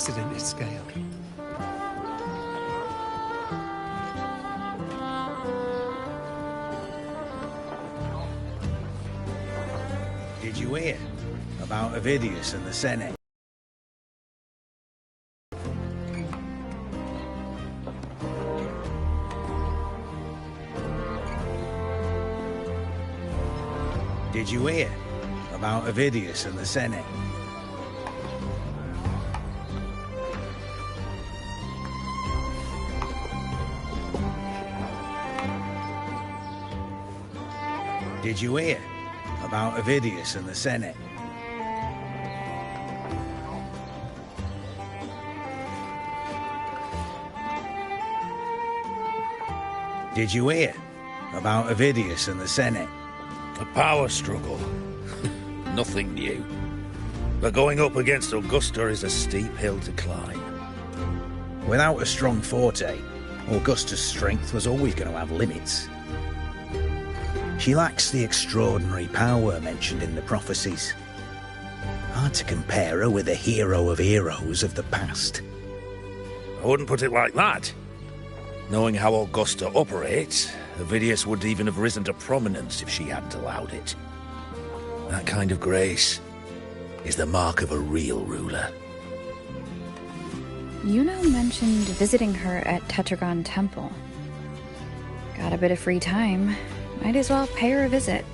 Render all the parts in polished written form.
unprecedented scale. Did you hear about Ovidius and the Senate? Did you hear about Ovidius and the Senate? Did you hear about Ovidius and the Senate? Did you hear about Ovidius and the Senate? A power struggle. Nothing new. But going up against Augusta is a steep hill to climb. Without a strong forte, Augusta's strength was always going to have limits. She lacks the extraordinary power mentioned in the prophecies. Hard to compare her with a hero of heroes of the past. I wouldn't put it like that. Knowing how Augusta operates, Ovidius would even have risen to prominence if she hadn't allowed it. That kind of grace is the mark of a real ruler. Yuno mentioned visiting her at Tetragon Temple. Got a bit of free time. Might as well pay her a visit.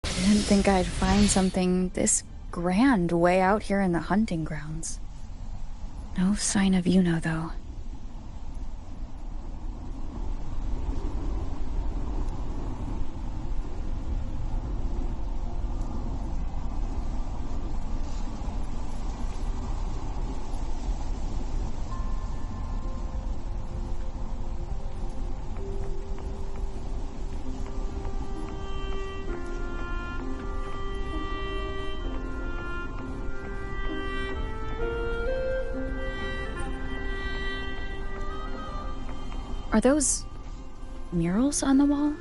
Didn't think I'd find something this grand way out here in the hunting grounds. No sign of Yuno, though. Are those murals on the wall?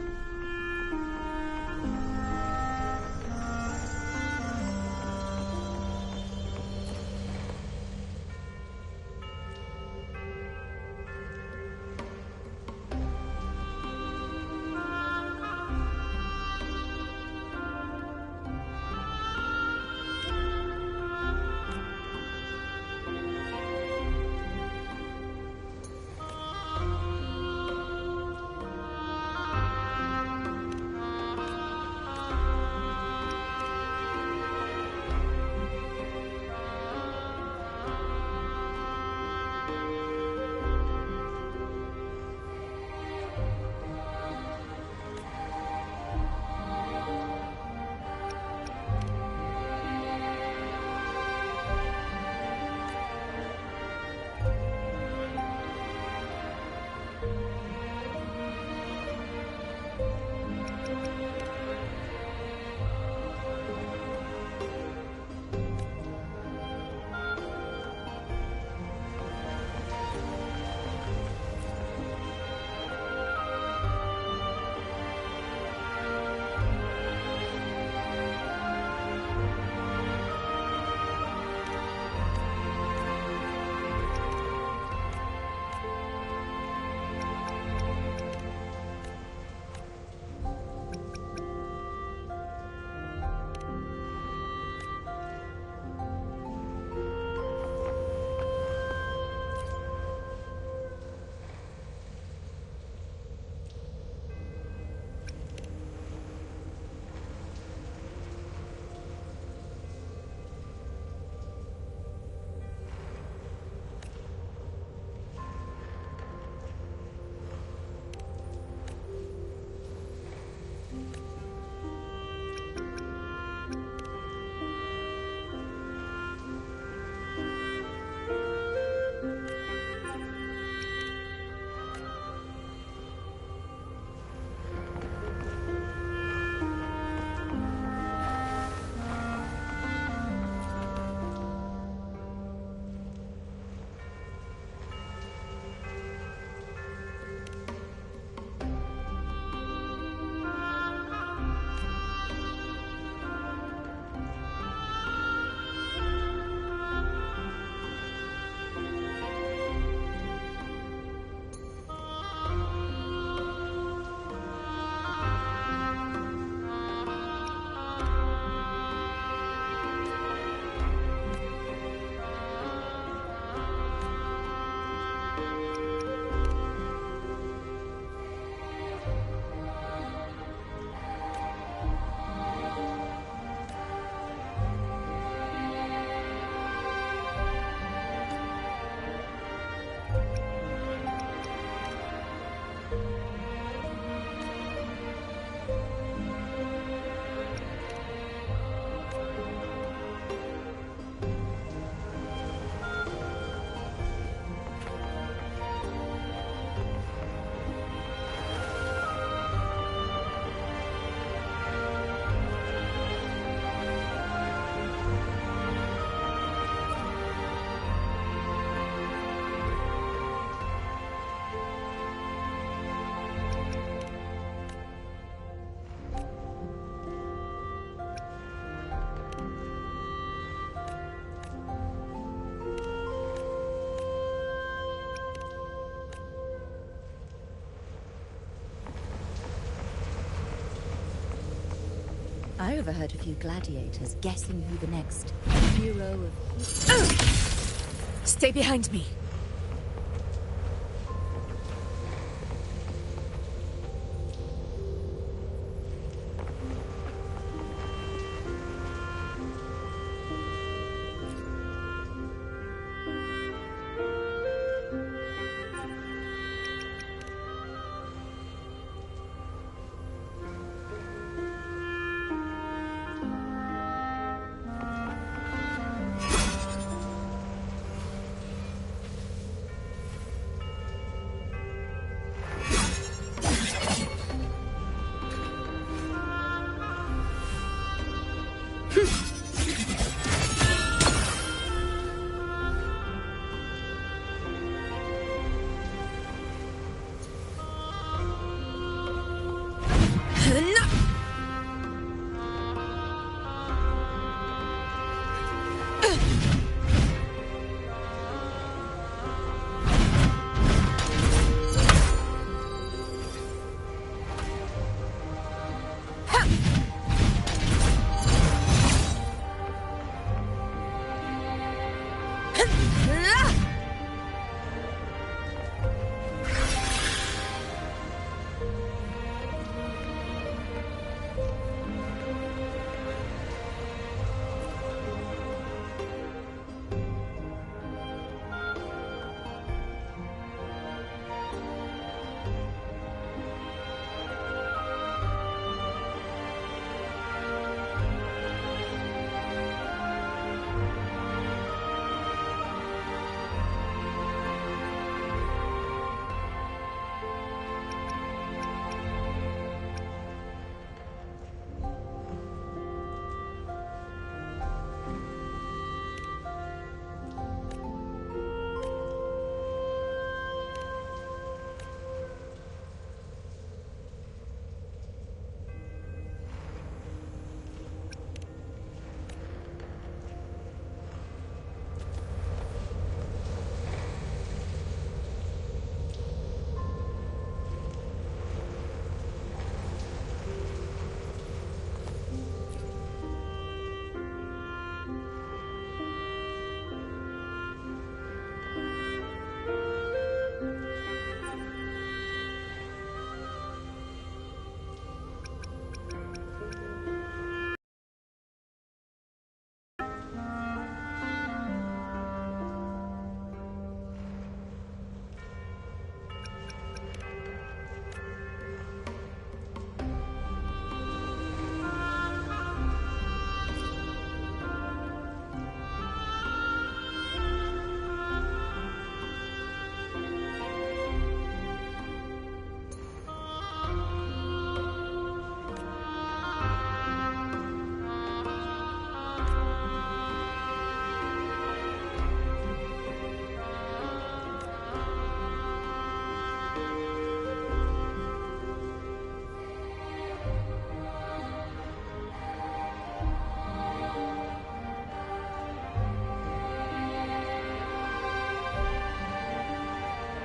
I overheard a few gladiators guessing who the next hero of... Stay behind me.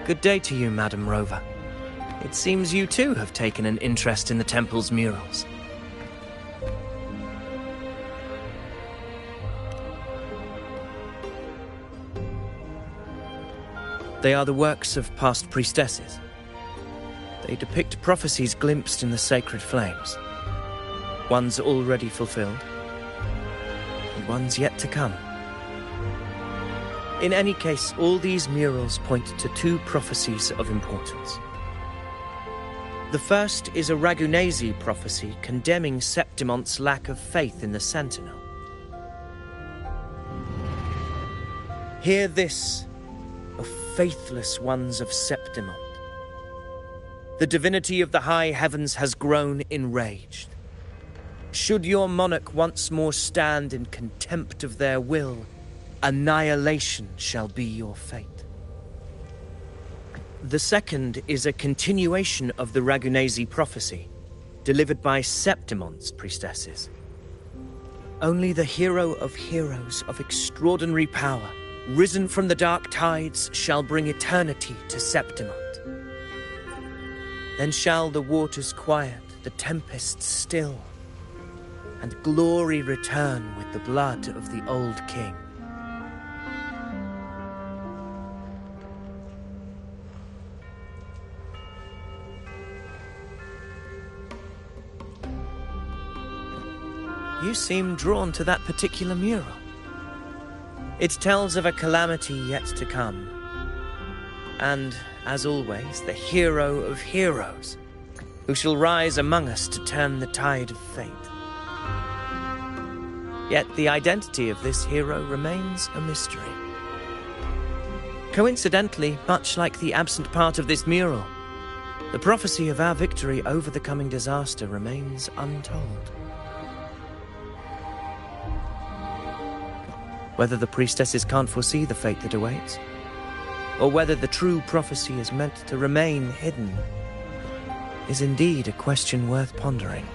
Good day to you, Madam Rover. It seems you too have taken an interest in the temple's murals. They are the works of past priestesses. They depict prophecies glimpsed in the sacred flames. Ones already fulfilled, and ones yet to come. In any case, all these murals point to two prophecies of importance. The first is a Ragunasi prophecy condemning Septimonte's lack of faith in the Sentinel. Hear this, O faithless ones of Septimont. The divinity of the high heavens has grown enraged. Should your monarch once more stand in contempt of their will, annihilation shall be your fate. The second is a continuation of the Ragunasi prophecy, delivered by Septimonte's priestesses. Only the hero of heroes of extraordinary power, risen from the dark tides, shall bring eternity to Septimont. Then shall the waters quiet, the tempest still, and glory return with the blood of the old king. You seem drawn to that particular mural. It tells of a calamity yet to come. And, as always, the hero of heroes, who shall rise among us to turn the tide of fate. Yet the identity of this hero remains a mystery. Coincidentally, much like the absent part of this mural, the prophecy of our victory over the coming disaster remains untold. Whether the priestesses can't foresee the fate that awaits, or whether the true prophecy is meant to remain hidden, is indeed a question worth pondering.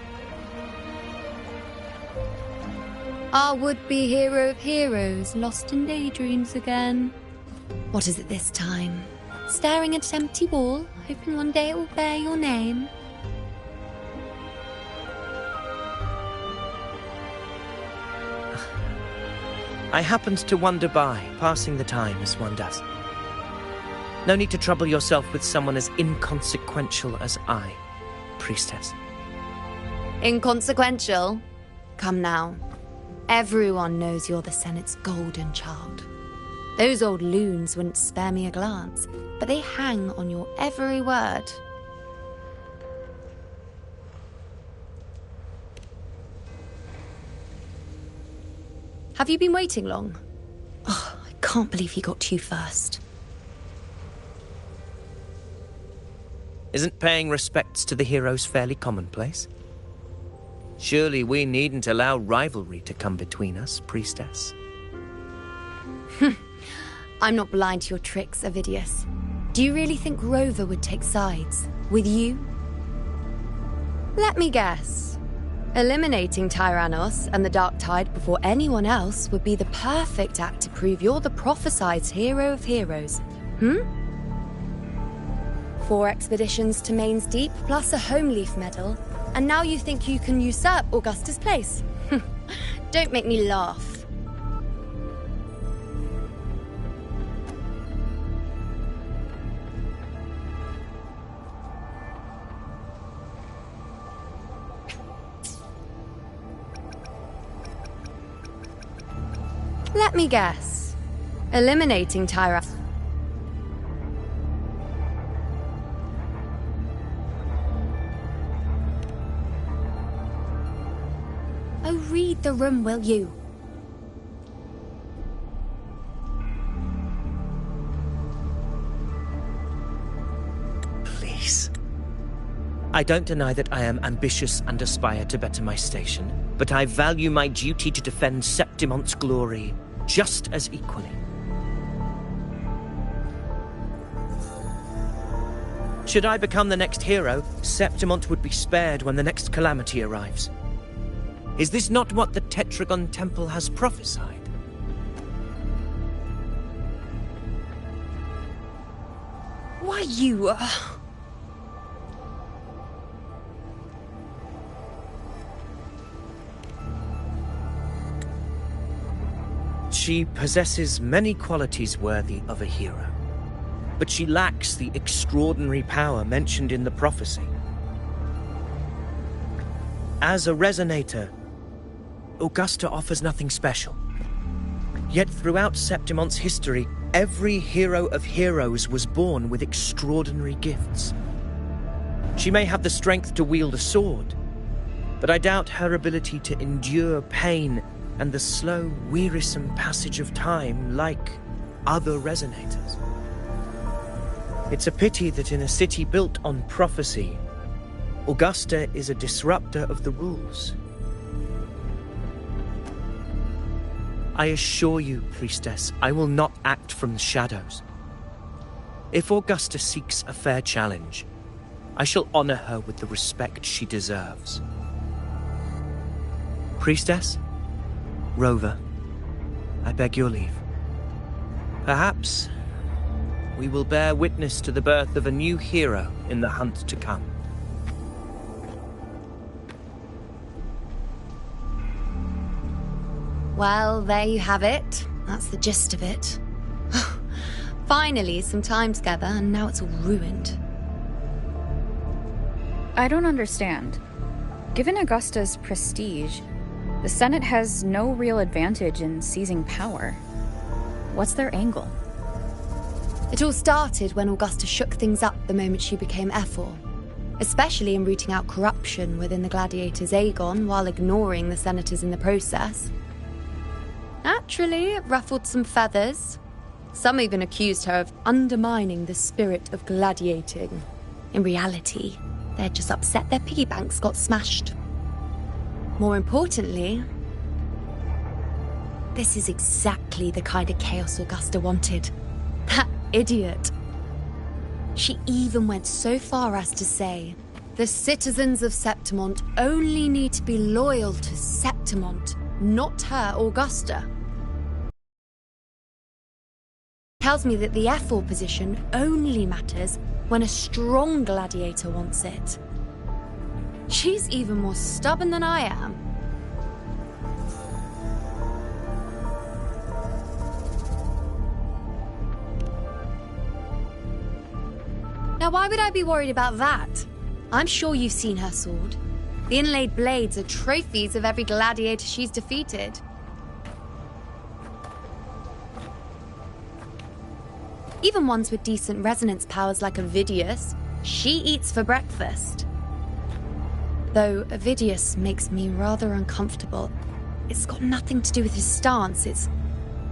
Our would-be hero of heroes, lost in daydreams again. What is it this time? Staring at an empty wall, hoping one day it will bear your name? I happened to wander by, passing the time as one does. No need to trouble yourself with someone as inconsequential as I, priestess. Inconsequential? Come now. Everyone knows you're the Senate's golden child. Those old loons wouldn't spare me a glance, but they hang on your every word. Have you been waiting long? Oh, I can't believe he got to you first. Isn't paying respects to the heroes fairly commonplace? Surely we needn't allow rivalry to come between us, priestess. I'm not blind to your tricks, Avidius. Do you really think Rover would take sides? With you? Let me guess. Eliminating Tyrannos and the Dark Tide before anyone else would be the perfect act to prove you're the prophesied hero of heroes. 4 expeditions to Main's Deep, plus a Homeleaf medal, and now you think you can usurp Augustus' place? Don't make me laugh. Let me guess. Eliminating Tyra. Oh, read the room, will you? Please. I don't deny that I am ambitious and aspire to better my station, but I value my duty to defend Septimont's glory just as equally. Should I become the next hero, Septimont would be spared when the next calamity arrives. Is this not what the Tetragon Temple has prophesied? Why, you... She possesses many qualities worthy of a hero, but she lacks the extraordinary power mentioned in the prophecy. As a resonator, Augusta offers nothing special. Yet throughout Septimont's history, every hero of heroes was born with extraordinary gifts. She may have the strength to wield a sword, but I doubt her ability to endure pain and the slow, wearisome passage of time like other resonators. It's a pity that in a city built on prophecy, Augusta is a disruptor of the rules. I assure you, priestess, I will not act from the shadows. If Augusta seeks a fair challenge, I shall honor her with the respect she deserves. Priestess? Rover, I beg your leave. Perhaps we will bear witness to the birth of a new hero in the hunt to come. Well, there you have it. That's the gist of it. Finally, some time together, and now it's all ruined. I don't understand. Given Augusta's prestige, the Senate has no real advantage in seizing power. What's their angle? It all started when Augusta shook things up the moment she became Ephor, especially in rooting out corruption within the gladiators' Aegon while ignoring the senators in the process. Naturally, it ruffled some feathers. Some even accused her of undermining the spirit of gladiating. In reality, they're just upset their piggy banks got smashed. More importantly, this is exactly the kind of chaos Augusta wanted. That idiot. She even went so far as to say, the citizens of Septimont only need to be loyal to Septimont, not her, Augusta. Tells me that the Ephor position only matters when a strong gladiator wants it. She's even more stubborn than I am. Now, why would I be worried about that? I'm sure you've seen her sword. The inlaid blades are trophies of every gladiator she's defeated. Even ones with decent resonance powers like Avidius, she eats for breakfast. Though Avidius makes me rather uncomfortable. It's got nothing to do with his stance, it's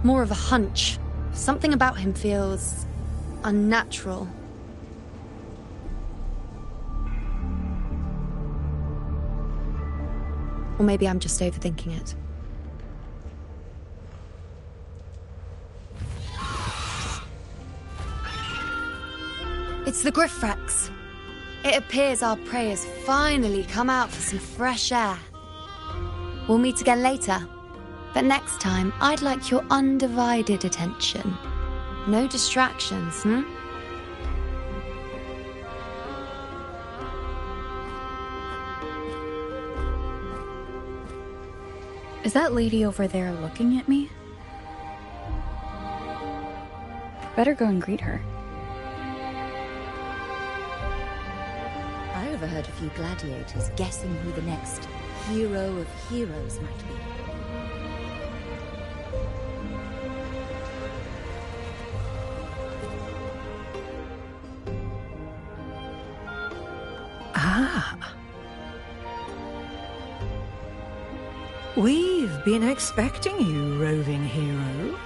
more of a hunch. Something about him feels unnatural. Or maybe I'm just overthinking it. It's the Griffrex. It appears our prey has finally come out for some fresh air. We'll meet again later, but next time I'd like your undivided attention. No distractions, Is that lady over there looking at me? Better go and greet her. I overheard a few gladiators guessing who the next hero of heroes might be. We've been expecting you, roving hero.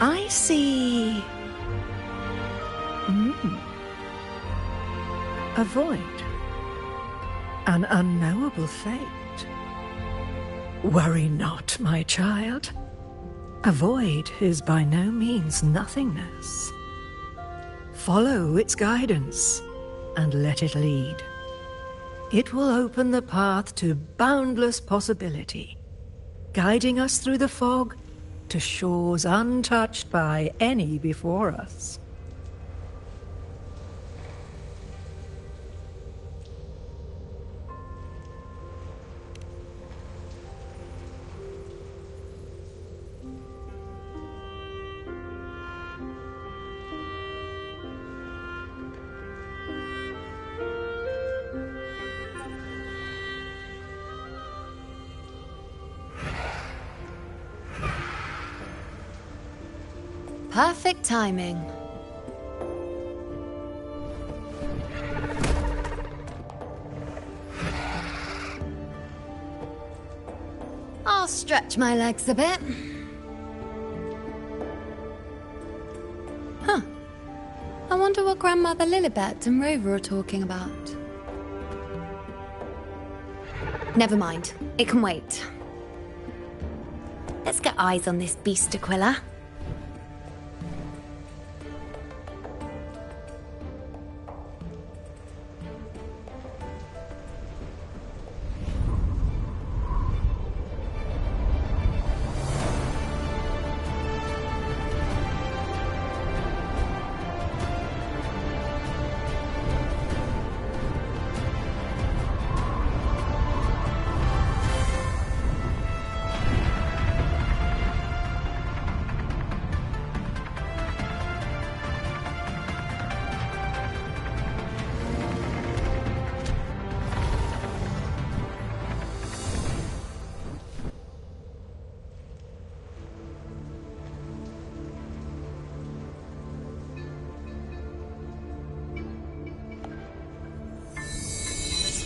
I see... A void. An unknowable fate. Worry not, my child. A void is by no means nothingness. Follow its guidance, and let it lead. It will open the path to boundless possibility, guiding us through the fog to shores untouched by any before us. Perfect timing. I'll stretch my legs a bit. Huh. I wonder what Grandmother Lilibet and Rover are talking about. Never mind. It can wait. Let's get eyes on this beast Aquila.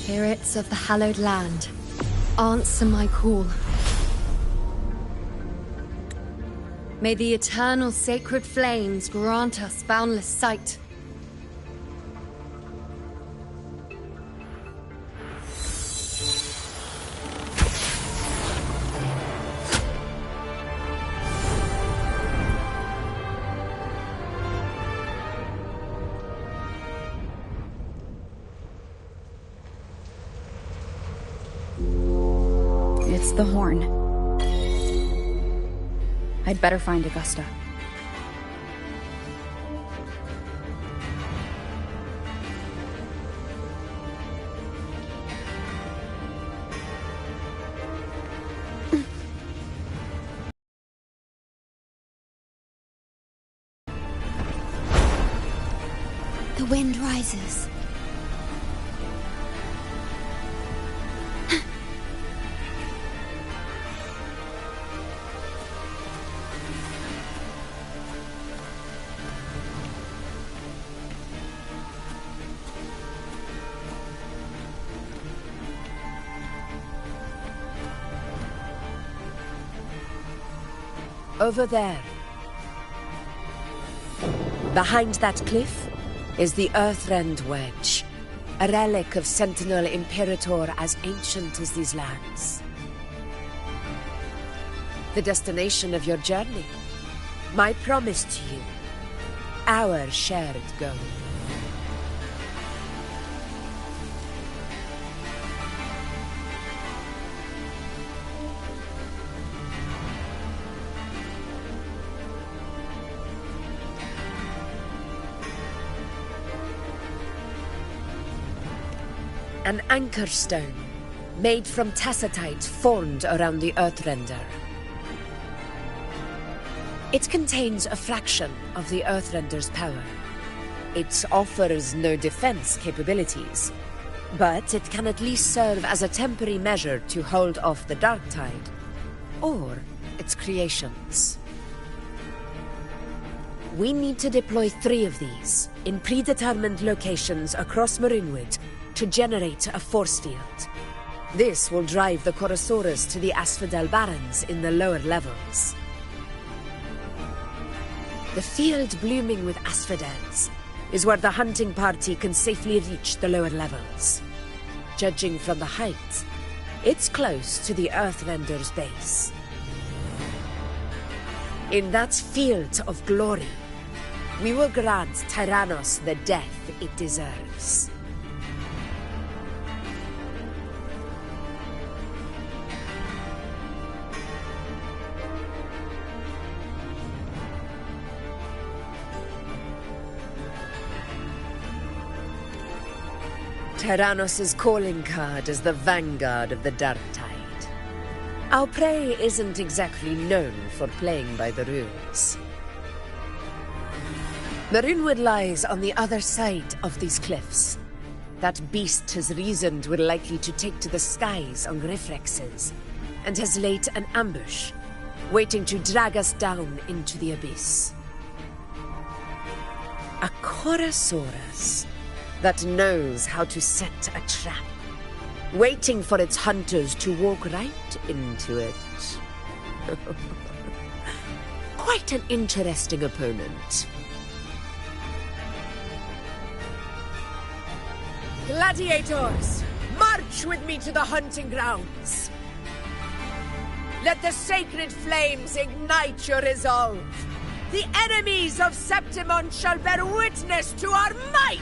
Spirits of the hallowed land, answer my call. May the eternal sacred flames grant us boundless sight. It's the horn. I'd better find Augusta. The wind rises. Over there. Behind that cliff is the Earthrend Wedge, a relic of Sentinel Imperator as ancient as these lands. The destination of your journey, my promise to you, our shared goal. An anchor stone, made from tacitite formed around the Earthrender. It contains a fraction of the Earthrender's power. It offers no defense capabilities, but it can at least serve as a temporary measure to hold off the dark tide, or its creations. We need to deploy 3 of these in predetermined locations across Marinwood to generate a force field. This will drive the Chorosaurus to the Asphodel Barrens in the lower levels. The field blooming with asphodels is where the hunting party can safely reach the lower levels. Judging from the height, it's close to the Earthrender's base. In that field of glory, we will grant Tyrannos the death it deserves. Tyrannos' calling card is the vanguard of the Dark Tide. Our prey isn't exactly known for playing by the rules. Marinwood lies on the other side of these cliffs. That beast has reasoned we're likely to take to the skies on reflexes, and has laid an ambush, waiting to drag us down into the abyss. A Chorosaurus that knows how to set a trap, waiting for its hunters to walk right into it. Quite an interesting opponent. Gladiators, march with me to the hunting grounds. Let the sacred flames ignite your resolve. The enemies of Septimon shall bear witness to our might!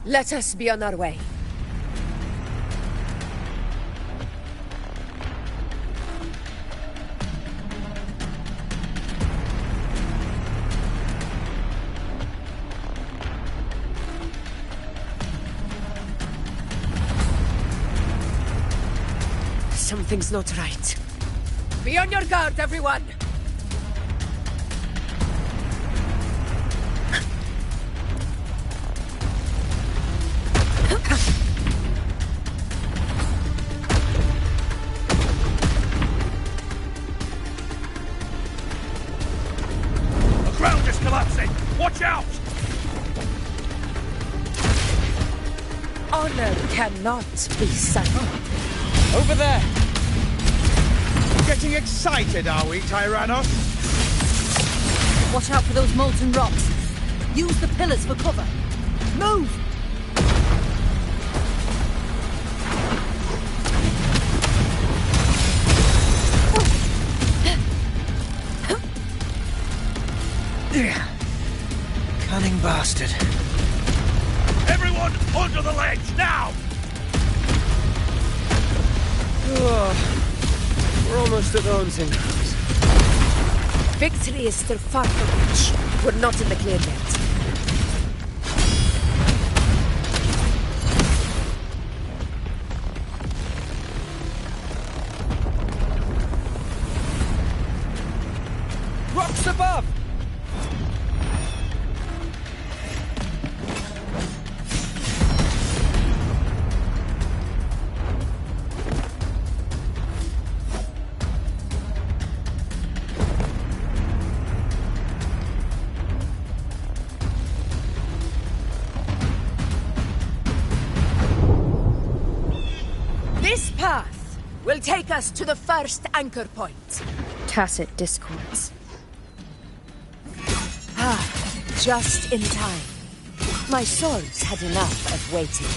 Let us be on our way. Something's not right. Be on your guard, everyone! collapsing! Watch out! Honor cannot be sullied. Over there! Getting excited, are we, Tyrannos? Watch out for those molten rocks. Use the pillars for cover. Move! Cunning bastard. Everyone, under the ledge, now! Oh, we're almost at the hunting grounds. Victory is still far from reach. We're not in the clear yet. Rocks above! This path will take us to the first anchor point. Tacit discords. Just in time. My swords had enough of waiting.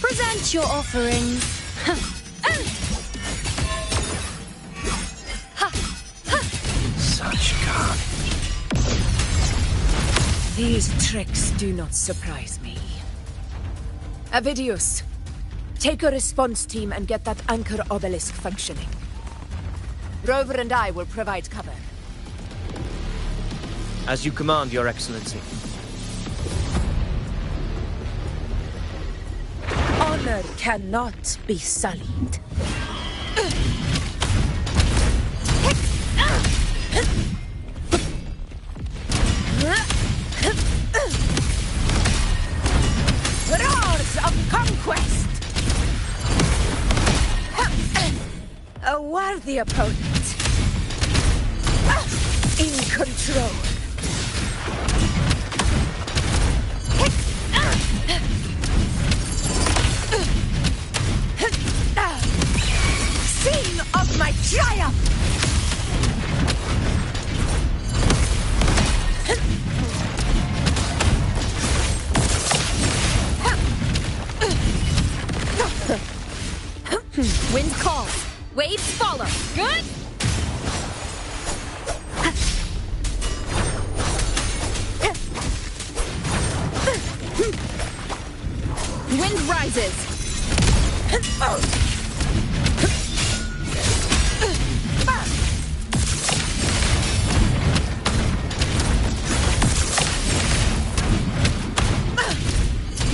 Present your offerings. Such carnage. These tricks do not surprise me. Avidius, take a response team and get that anchor obelisk functioning. Rover and I will provide cover. As you command, Your Excellency. Honor cannot be sullied. Roars of conquest! A worthy opponent. In control. Scene of my triumph! Wind calls. Waves follow. Good? Wind rises.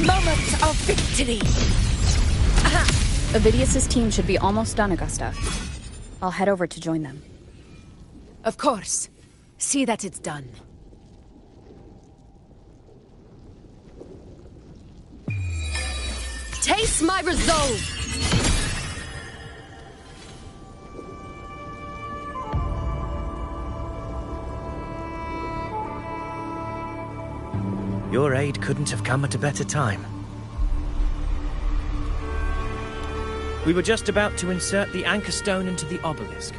Moment of victory! Avidius's team should be almost done, Augusta. I'll head over to join them. Of course. See that it's done. Taste my resolve! Your aid couldn't have come at a better time. We were just about to insert the anchor stone into the obelisk.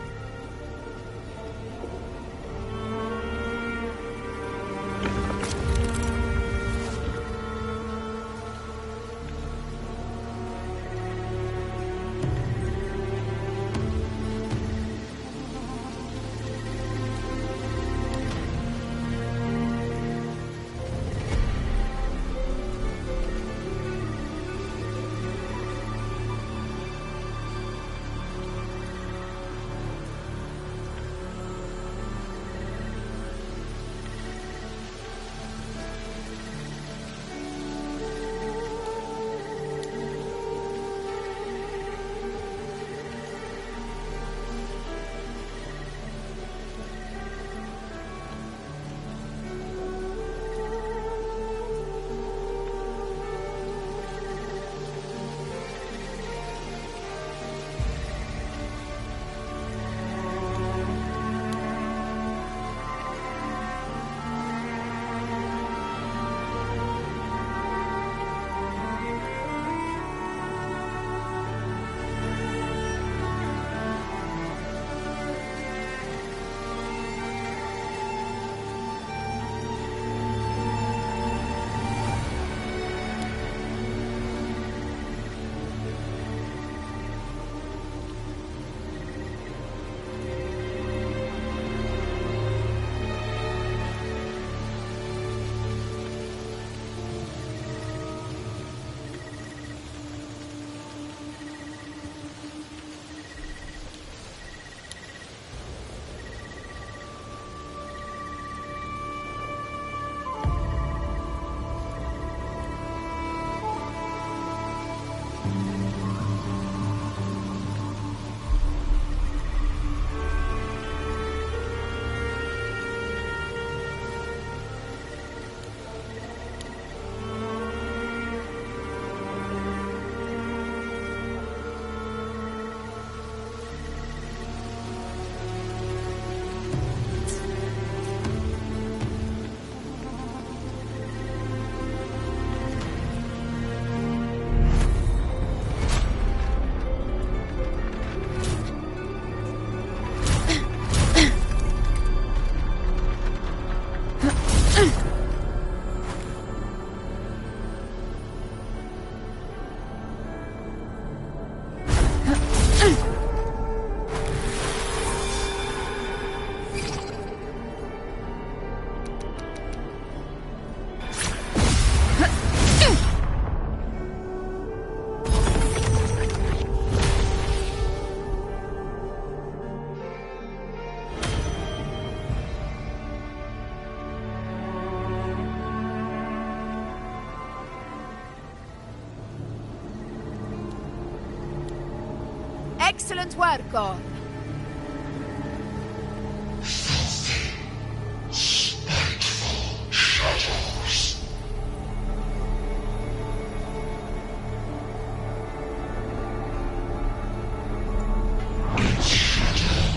Excellent work, God. Spiteful shadows. Its shadow.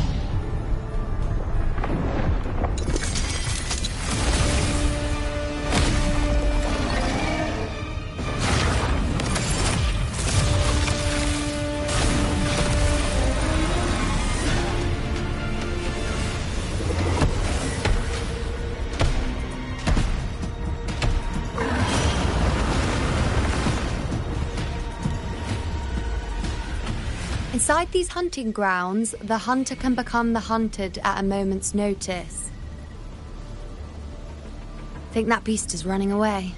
Inside these hunting grounds, the hunter can become the hunted at a moment's notice. Think that beast is running away?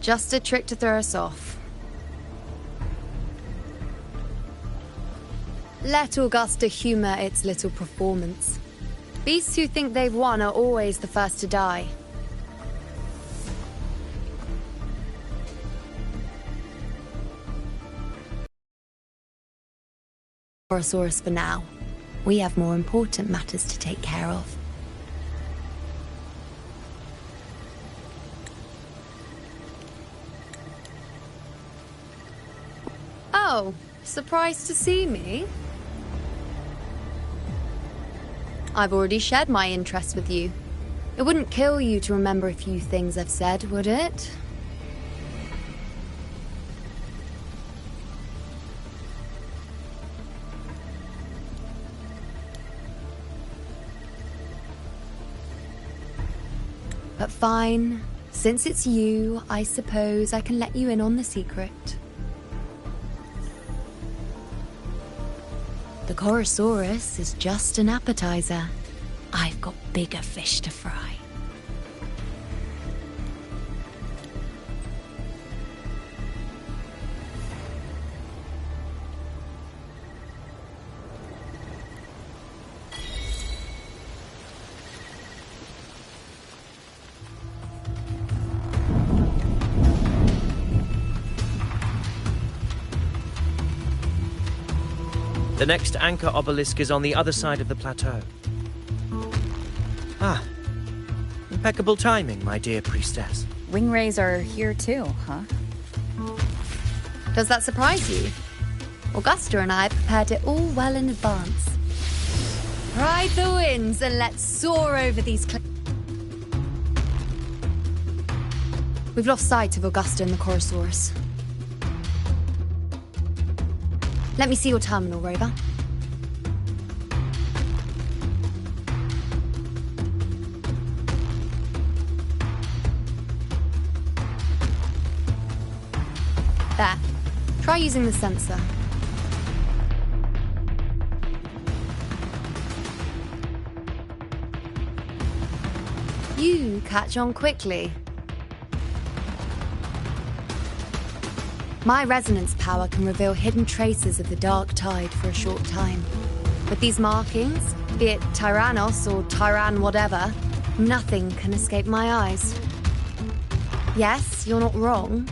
Just a trick to throw us off. Let Augusta humor its little performance. Beasts who think they've won are always the first to die. Chorosaurus for now. We have more important matters to take care of. Oh, surprised to see me? I've already shared my interest with you. It wouldn't kill you to remember a few things I've said, would it? But fine. Since it's you, I suppose I can let you in on the secret. The Chorosaurus is just an appetizer. I've got bigger fish to fry. The next anchor obelisk is on the other side of the plateau. Ah, impeccable timing, my dear priestess. Ringwrays are here too, huh? Does that surprise you? Augusta and I prepared it all well in advance. Ride the winds and let's soar over these cliffs. We've lost sight of Augusta and the Chorosaurus. Let me see your terminal, Rover. There. Try using the sensor. You catch on quickly. My resonance power can reveal hidden traces of the Dark Tide for a short time. With these markings, be it Tyrannos or Tyran whatever, nothing can escape my eyes. Yes, you're not wrong.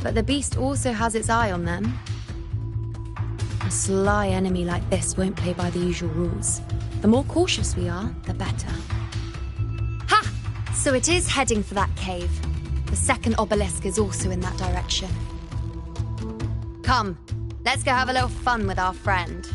But the beast also has its eye on them. A sly enemy like this won't play by the usual rules. The more cautious we are, the better. Ha! So it is heading for that cave. The second obelisk is also in that direction. Come, let's go have a little fun with our friend.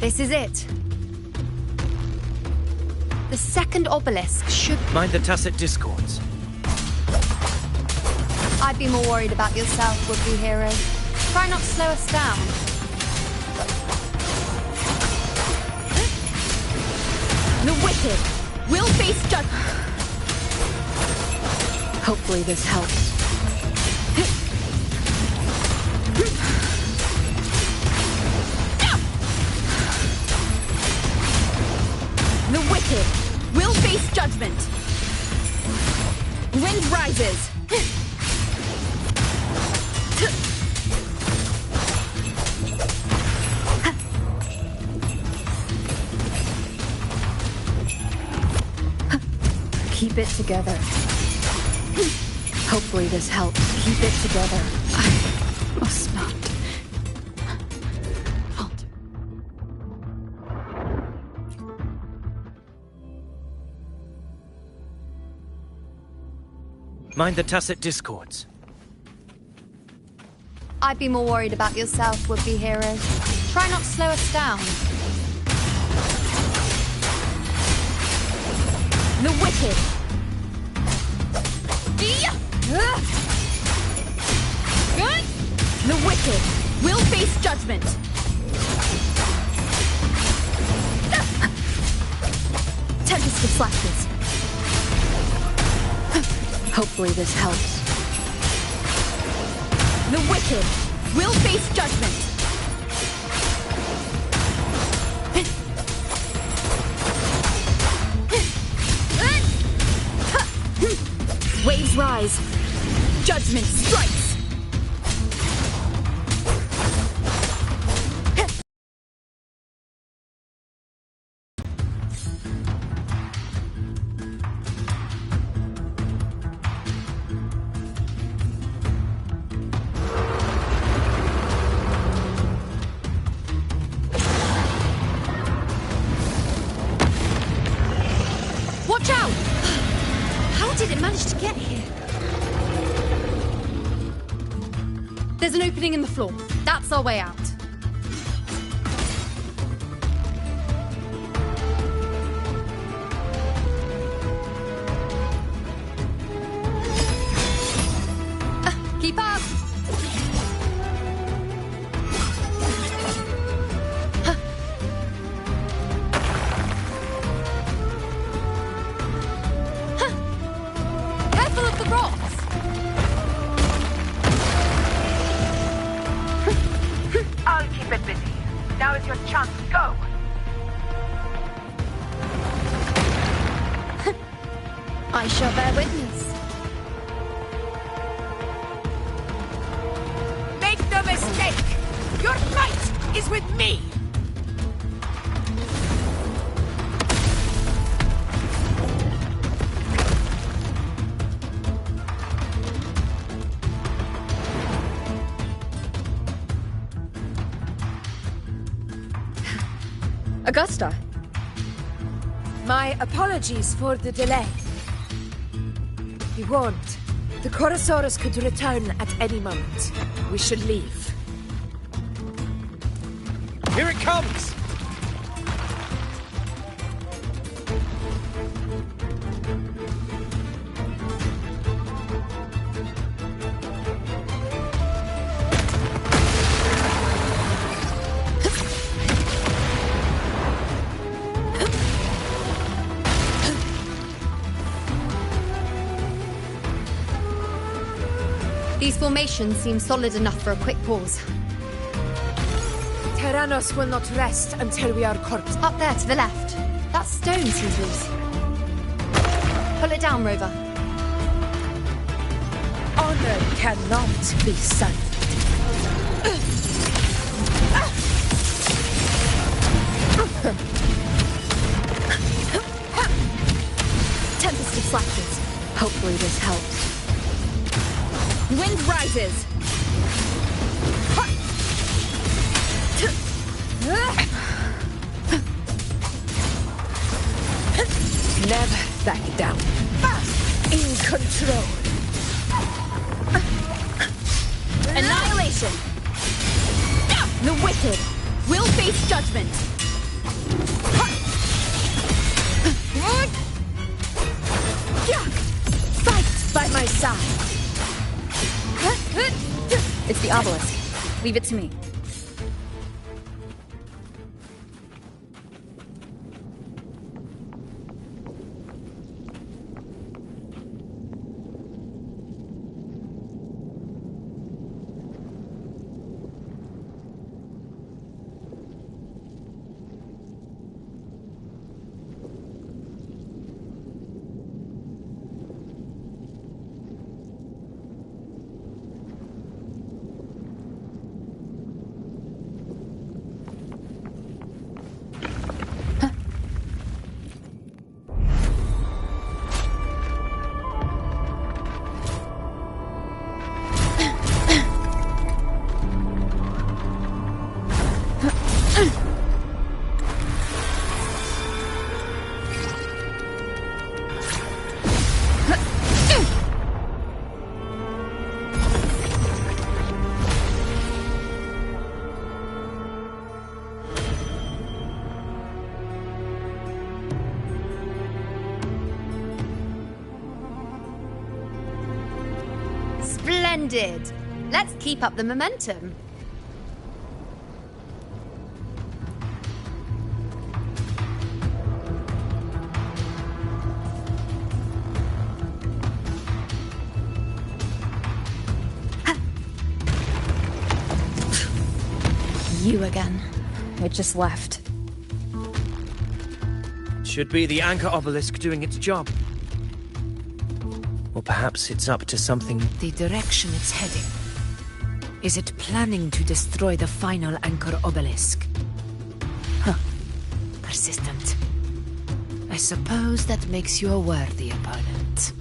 This is it. The second obelisk should... Mind the tacit discords. I'd be more worried about yourself, would-be hero. Try not to slow us down. The wicked will face judgment. Hopefully this helps. The wicked will face judgment. Wind rises. Keep it together. Hopefully this helps. Keep it together. I must not. Halt. Mind the tacit discords. I'd be more worried about yourself, would-be hero. Try not to slow us down. The wicked. Good. The wicked will face judgment. Tempest of Slashes. Hopefully this helps. The wicked will face judgment. Waves rise. Judgment strikes. Watch out! How did it manage to get here? There's an opening in the floor. That's our way out. Keep up! Careful of the rocks! I'll keep it busy. Now is your chance. Go! I shall bear witness. Make no mistake! Your fight is with me! Augusta! My apologies for the delay. Be warned, the Chorosaurus could return at any moment. We should leave. Here it comes! These formations seem solid enough for a quick pause. Tyrannos will not rest until we are corpse. Up there to the left. That stone seems loose. Pull it down, Rover. Honor cannot be silenced. Tempest of slashes. Hopefully this helps. Wind rises. Never back down. In control. Annihilation. The wicked will face judgment. Fight by my side. It's the obelisk. Leave it to me. Splendid! Let's keep up the momentum. You again. It just left. Should be the anchor obelisk doing its job. Or perhaps it's up to something. The direction it's heading. Is it planning to destroy the final anchor obelisk? Huh. Persistent. I suppose that makes you a worthy opponent.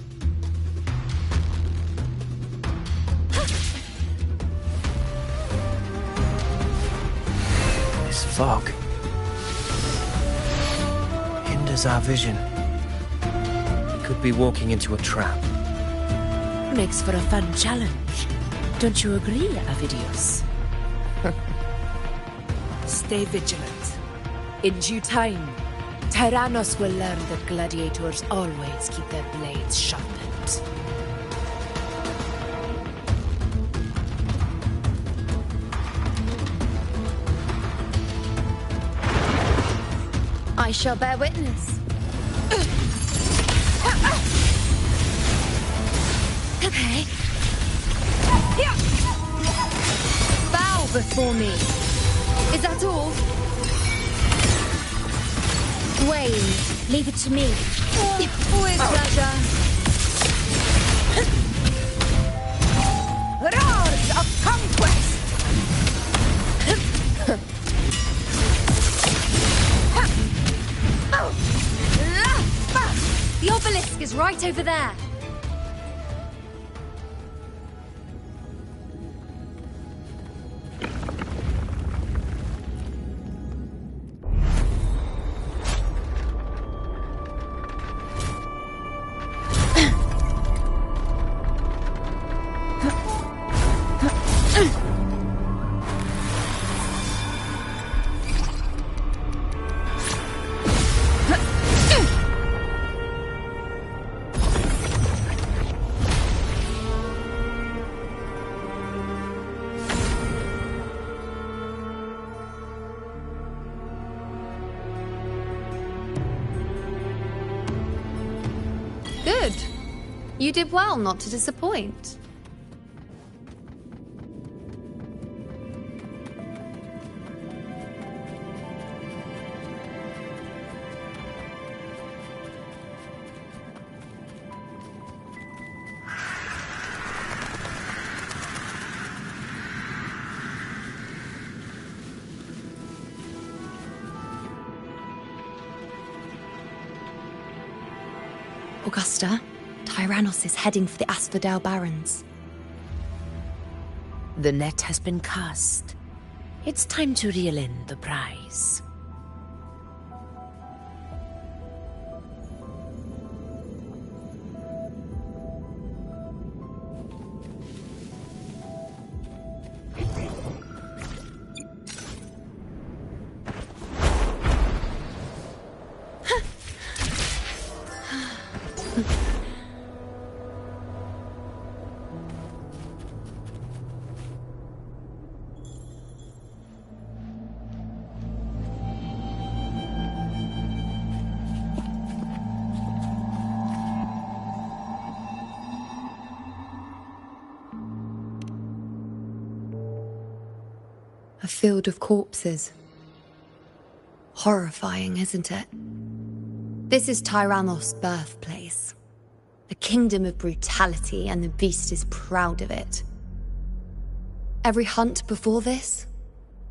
This fog hinders our vision. We could be walking into a trap. Makes for a fun challenge. Don't you agree, Avidius? Stay vigilant. In due time, Tyrannos will learn that gladiators always keep their blades sharpened. I shall bear witness. Okay. Bow before me. Is that all? Wayne, leave it to me. With pleasure. Roars of conquest! The obelisk is right over there. Good. You did well not to disappoint. Augusta, Tyrannos is heading for the Asphodel Barrens. The net has been cast. It's time to reel in the prize. A field of corpses. Horrifying, isn't it? This is Tyrannos' birthplace. A kingdom of brutality, and the beast is proud of it. Every hunt before this,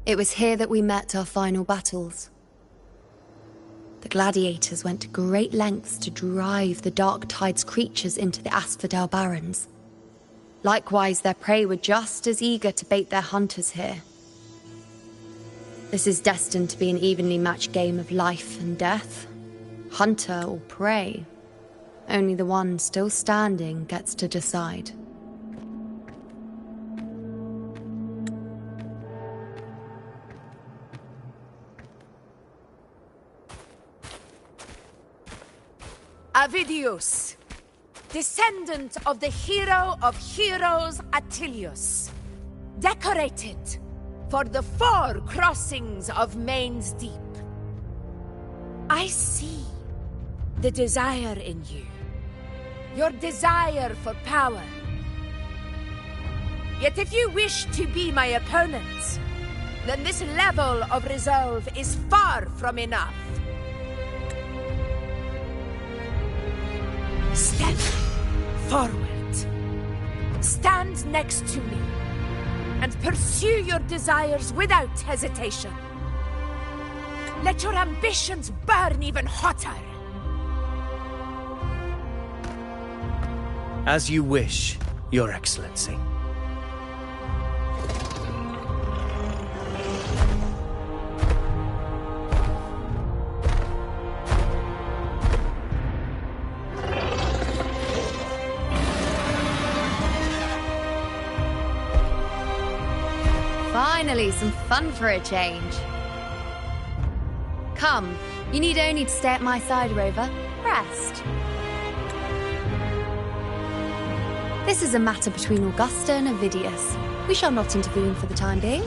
it was here that we met our final battles. The gladiators went to great lengths to drive the Dark Tide's creatures into the Asphodel Barrens. Likewise, their prey were just as eager to bait their hunters here. This is destined to be an evenly matched game of life and death. Hunter or prey. Only the one still standing gets to decide. Avidius, descendant of the hero of heroes Attilius, decorated for the 4 crossings of Main's Deep. I see the desire in you, your desire for power. Yet if you wish to be my opponent, then this level of resolve is far from enough. Step forward. Stand next to me and pursue your desires without hesitation. Let your ambitions burn even hotter. As you wish, Your Excellency. Finally, some fun for a change. Come, you need only to stay at my side, Rover. Rest. This is a matter between Augusta and Avidius. We shall not intervene for the time being.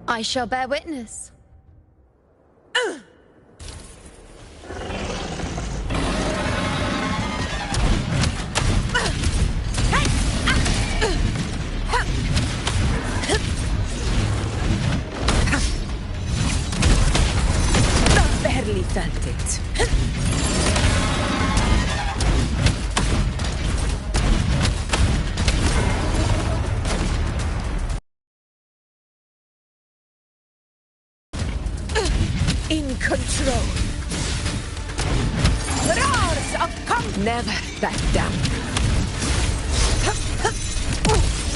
I shall bear witness. Barely felt it. In control. Roars of come. Never back down.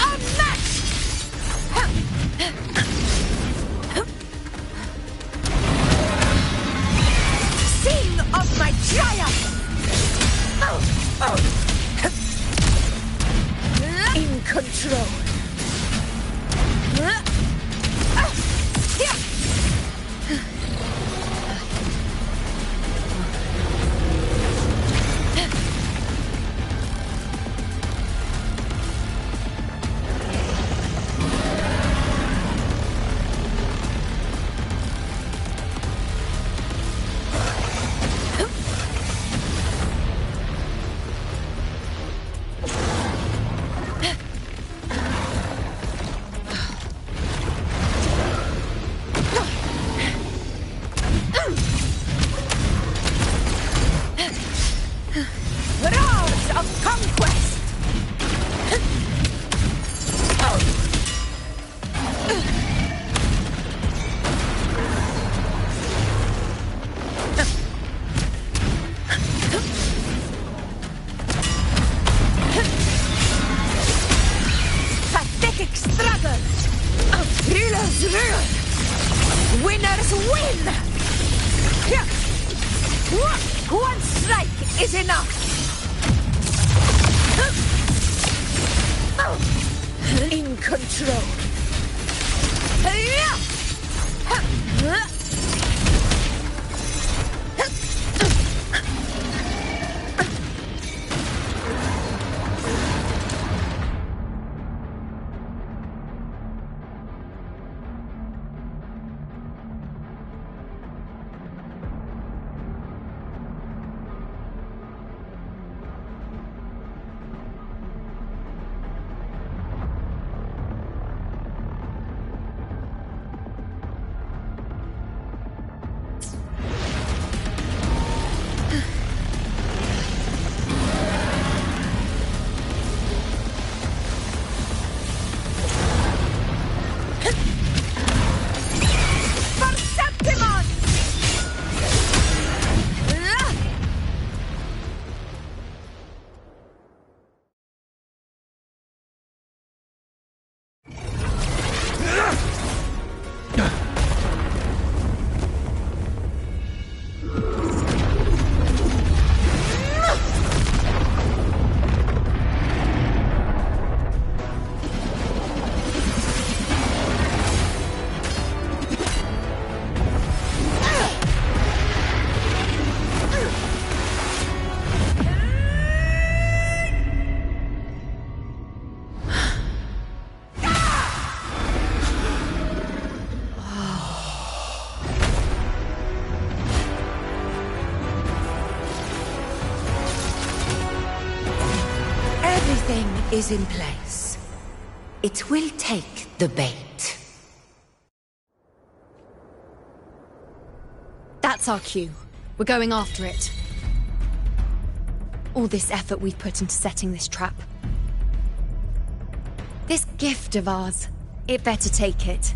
Unmatched. Sing of my triumph. In control. Of conquest! One strike is enough! In control. Is in place. It will take the bait. That's our cue. We're going after it. All this effort we've put into setting this trap. This gift of ours, it better take it.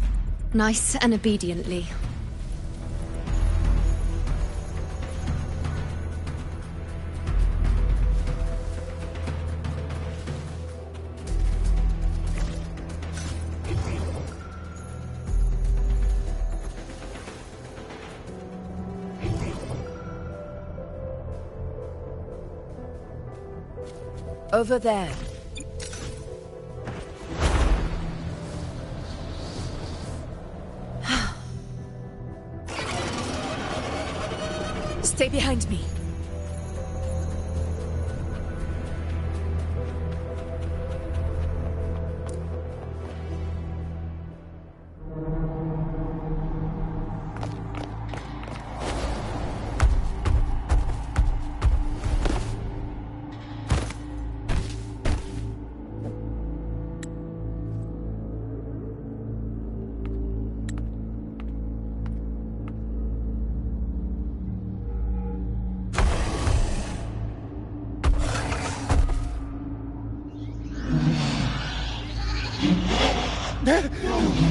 Nice and obediently. Over there. Stay behind me.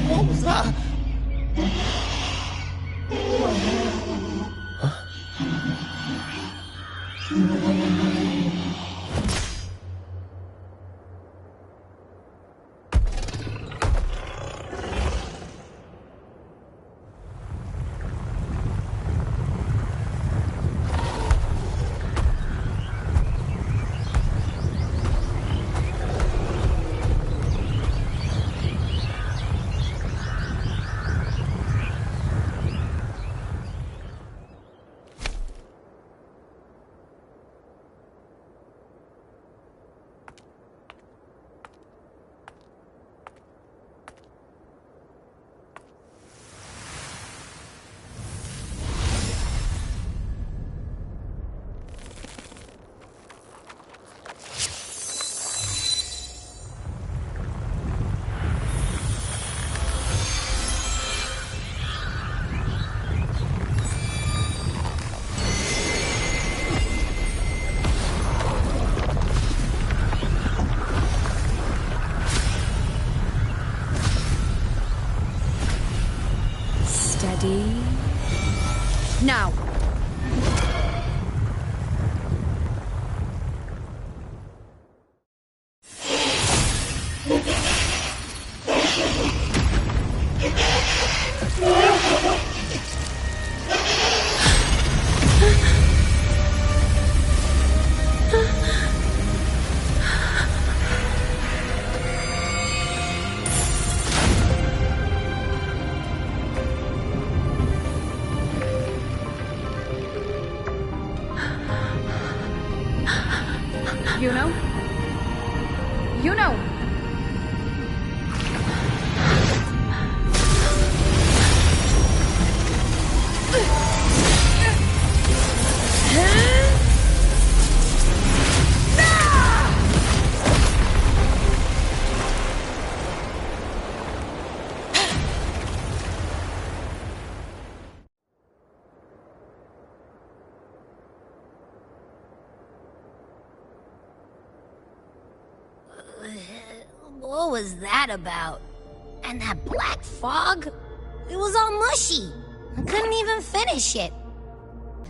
What was that? You know? You know! What was that about? And that black fog? It was all mushy. I couldn't even finish it.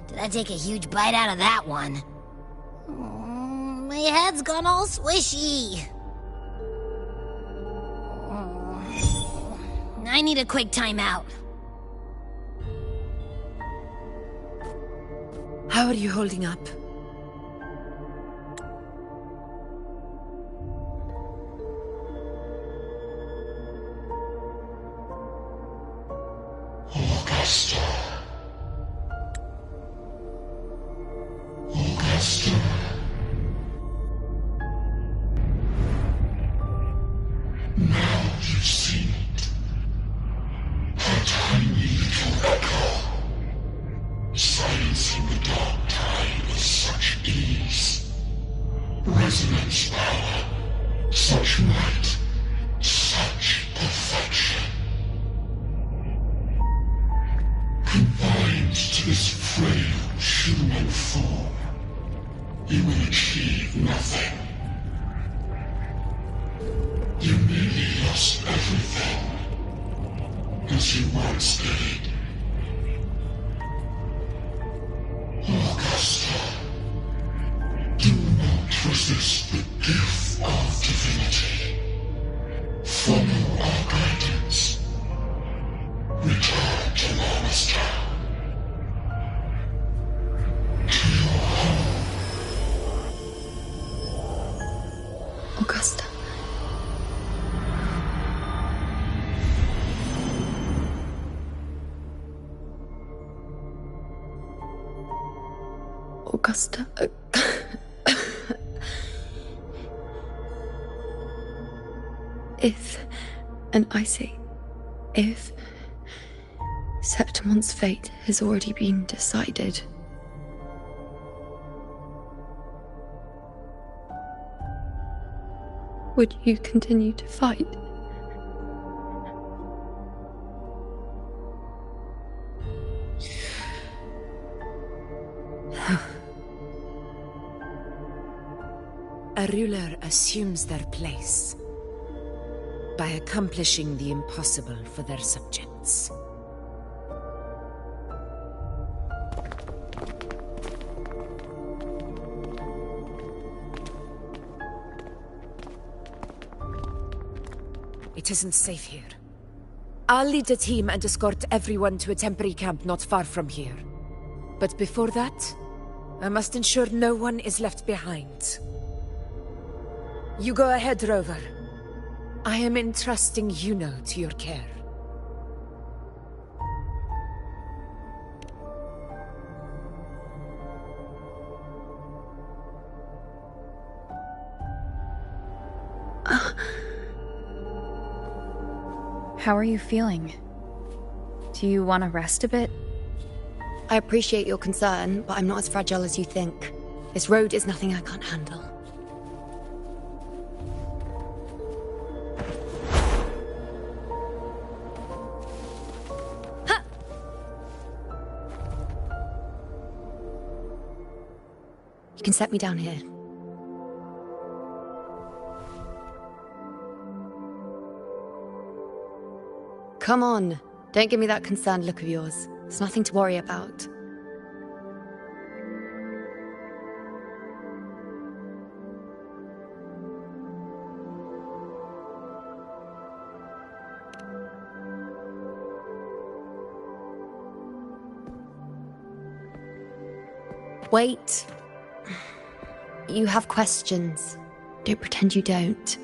Did I take a huge bite out of that one? My head's gone all swishy. I need a quick timeout. How are you holding up? Augusta. Augusta. Now you've seen it. A tiny little echo. Silencing the dark tide with such ease. Resonance power. Such might. Such perfection. Confined to this frail human form, you will achieve nothing. You nearly lost everything, as you once did. Augusta, do not resist the gift of divinity. Follow our guidance. Return to Lannister. To your home. Augusta. Augusta. If, and I say, if Septimon's fate has already been decided, would you continue to fight? A ruler assumes their place by accomplishing the impossible for their subjects. It isn't safe here. I'll lead a team and escort everyone to a temporary camp not far from here. But before that, I must ensure no one is left behind. You go ahead, Rover. I am entrusting Yuno to your care. How are you feeling? Do you want to rest a bit? I appreciate your concern, but I'm not as fragile as you think. This road is nothing I can't handle. Ha! You can set me down here. Come on, don't give me that concerned look of yours. There's nothing to worry about. Wait. You have questions. Don't pretend you don't.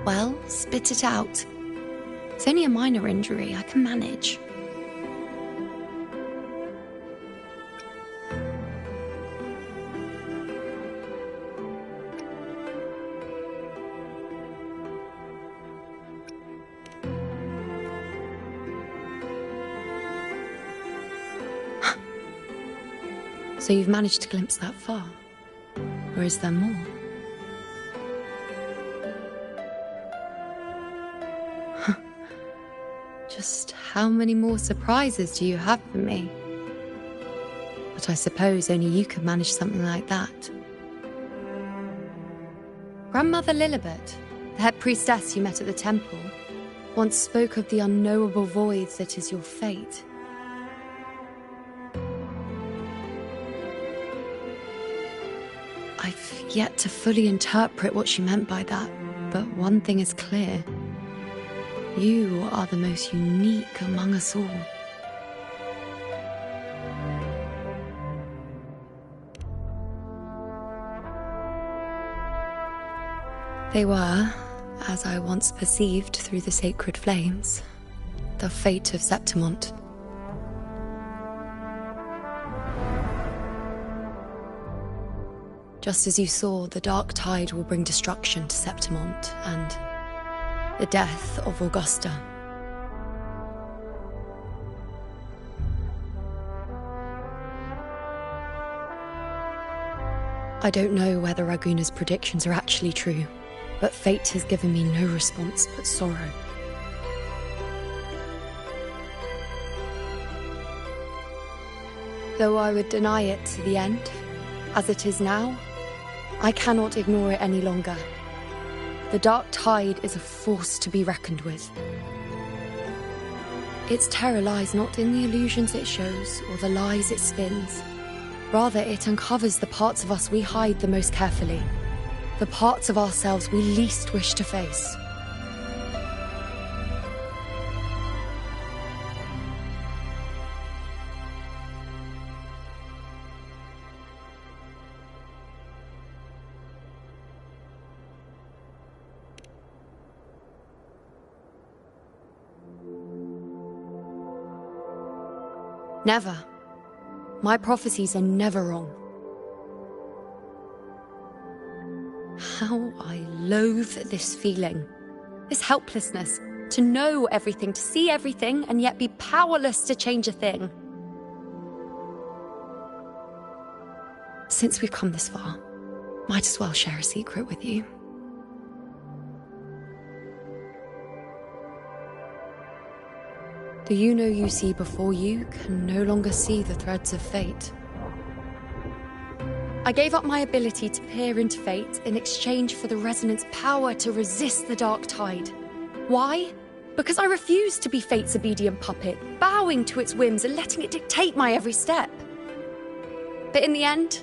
Well, spit it out. It's only a minor injury. I can manage. So you've managed to glimpse that far? Or is there more? Just how many more surprises do you have for me? But I suppose only you could manage something like that. Grandmother Lilibet, the head priestess you met at the temple, once spoke of the unknowable void that is your fate. I've yet to fully interpret what she meant by that, but one thing is clear. You are the most unique among us all. They were, as I once perceived through the sacred flames, the fate of Septimont. Just as you saw, the dark tide will bring destruction to Septimont and the death of Augusta. I don't know whether Raguna's predictions are actually true, but fate has given me no response but sorrow. Though I would deny it to the end, as it is now, I cannot ignore it any longer. The dark tide is a force to be reckoned with. Its terror lies not in the illusions it shows or the lies it spins. Rather, it uncovers the parts of us we hide the most carefully, the parts of ourselves we least wish to face. Never. My prophecies are never wrong. How I loathe this feeling, this helplessness, to know everything, to see everything, and yet be powerless to change a thing. Since we've come this far, might as well share a secret with you. The you see before you can no longer see the threads of fate. I gave up my ability to peer into fate in exchange for the resonance power to resist the dark tide. Why? Because I refused to be fate's obedient puppet, bowing to its whims and letting it dictate my every step. But in the end,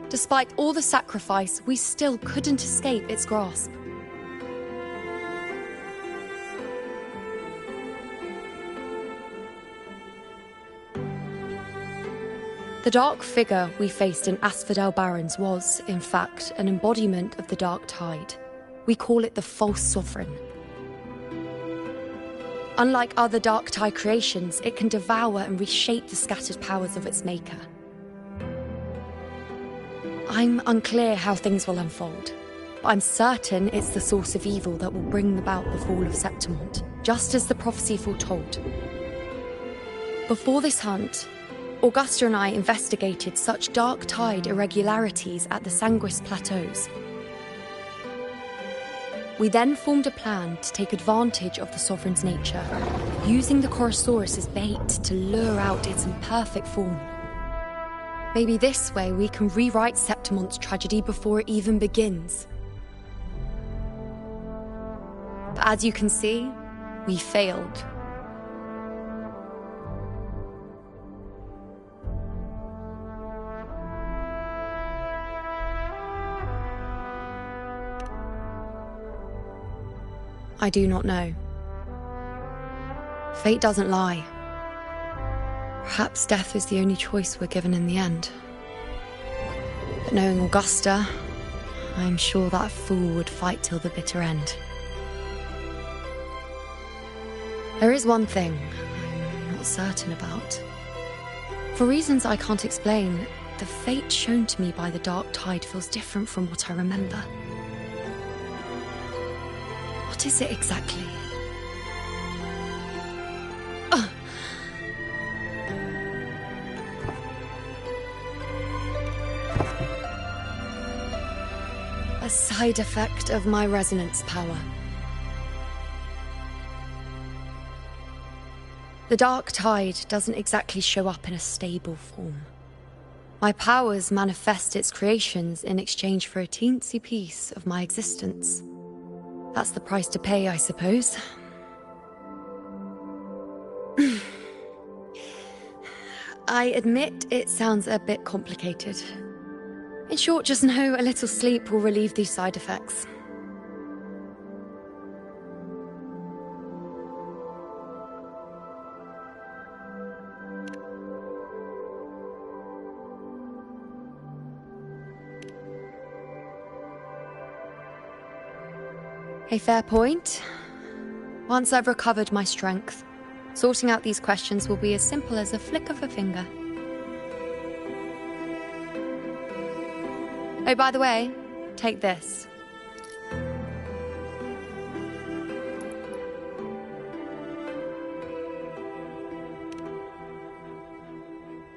despite all the sacrifice, we still couldn't escape its grasp. The dark figure we faced in Asphodel Barrens was, in fact, an embodiment of the dark tide. We call it the false sovereign. Unlike other dark tide creations, it can devour and reshape the scattered powers of its maker. I'm unclear how things will unfold, but I'm certain it's the source of evil that will bring about the fall of Septimont, just as the prophecy foretold. Before this hunt, Augusta and I investigated such dark tide irregularities at the Sanguis Plateaus. We then formed a plan to take advantage of the Sovereign's nature, using the Chorosaurus as bait to lure out its imperfect form. Maybe this way we can rewrite Septimont's tragedy before it even begins. But as you can see, we failed. I do not know. Fate doesn't lie. Perhaps death is the only choice we're given in the end. But knowing Augusta, I'm sure that fool would fight till the bitter end. There is one thing I'm not certain about. For reasons I can't explain, the fate shown to me by the dark tide feels different from what I remember. What is it exactly? A side effect of my resonance power. The dark tide doesn't exactly show up in a stable form. My powers manifest its creations in exchange for a teensy piece of my existence. That's the price to pay, I suppose. I admit it sounds a bit complicated. In short, just know a little sleep will relieve these side effects. A fair point. Once I've recovered my strength, sorting out these questions will be as simple as a flick of a finger. Oh, by the way, take this.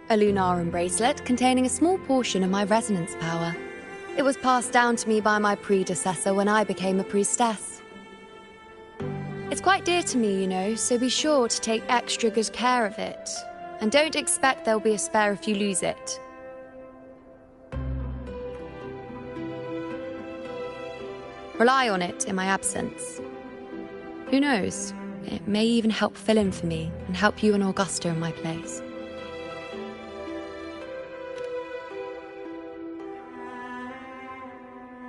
A Lunarum bracelet containing a small portion of my resonance power. It was passed down to me by my predecessor when I became a priestess. It's quite dear to me, you know, so be sure to take extra good care of it. And don't expect there'll be a spare if you lose it. Rely on it in my absence. Who knows? It may even help fill in for me and help you and Augusta in my place.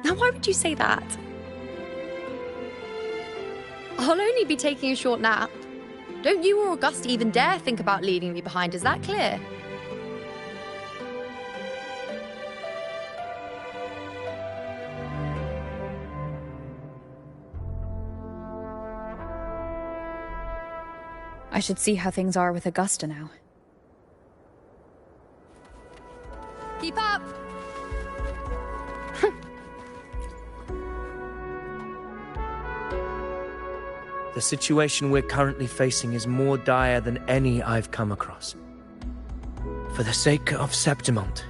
Now, why would you say that? I'll only be taking a short nap. Don't you or Augusta even dare think about leaving me behind, is that clear? I should see how things are with Augusta now. Keep up! The situation we're currently facing is more dire than any I've come across. For the sake of Septimont,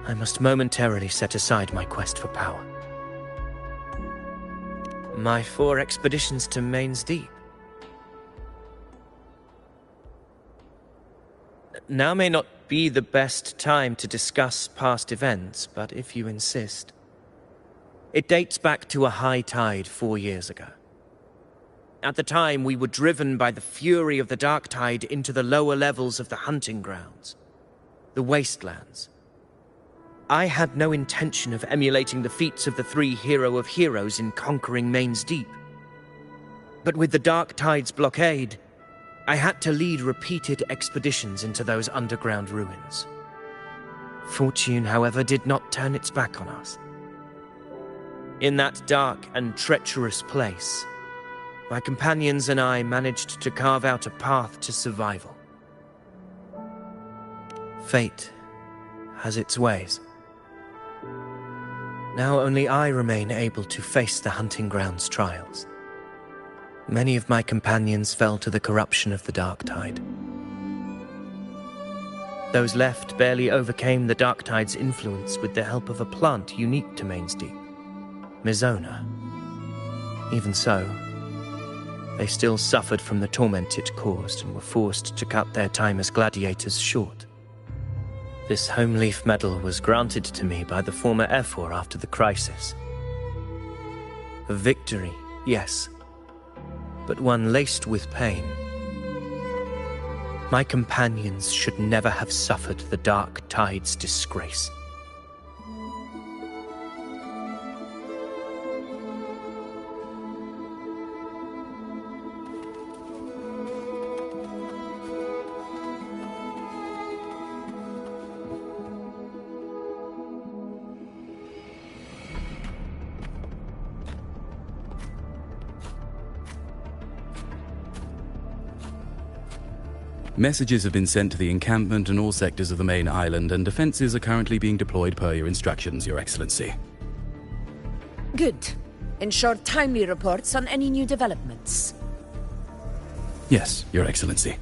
I must momentarily set aside my quest for power. My 4 expeditions to Main's Deep. Now may not be the best time to discuss past events, but if you insist. It dates back to a high tide 4 years ago. At the time, we were driven by the fury of the dark tide into the lower levels of the hunting grounds, the wastelands. I had no intention of emulating the feats of the 3 hero of heroes in conquering Main's Deep. But with the dark tide's blockade, I had to lead repeated expeditions into those underground ruins. Fortune, however, did not turn its back on us. In that dark and treacherous place, my companions and I managed to carve out a path to survival. Fate has its ways. Now only I remain able to face the hunting grounds trials. Many of my companions fell to the corruption of the dark tide. Those left barely overcame the dark tide's influence with the help of a plant unique to Main's Deep, Mizona. Even so, they still suffered from the torment it caused and were forced to cut their time as gladiators short. This home leaf medal was granted to me by the former Ephor after the crisis. A victory, yes, but one laced with pain. My companions should never have suffered the dark tide's disgrace. Messages have been sent to the encampment and all sectors of the main island, and defenses are currently being deployed per your instructions, Your Excellency. Good. Ensure timely reports on any new developments. Yes, Your Excellency.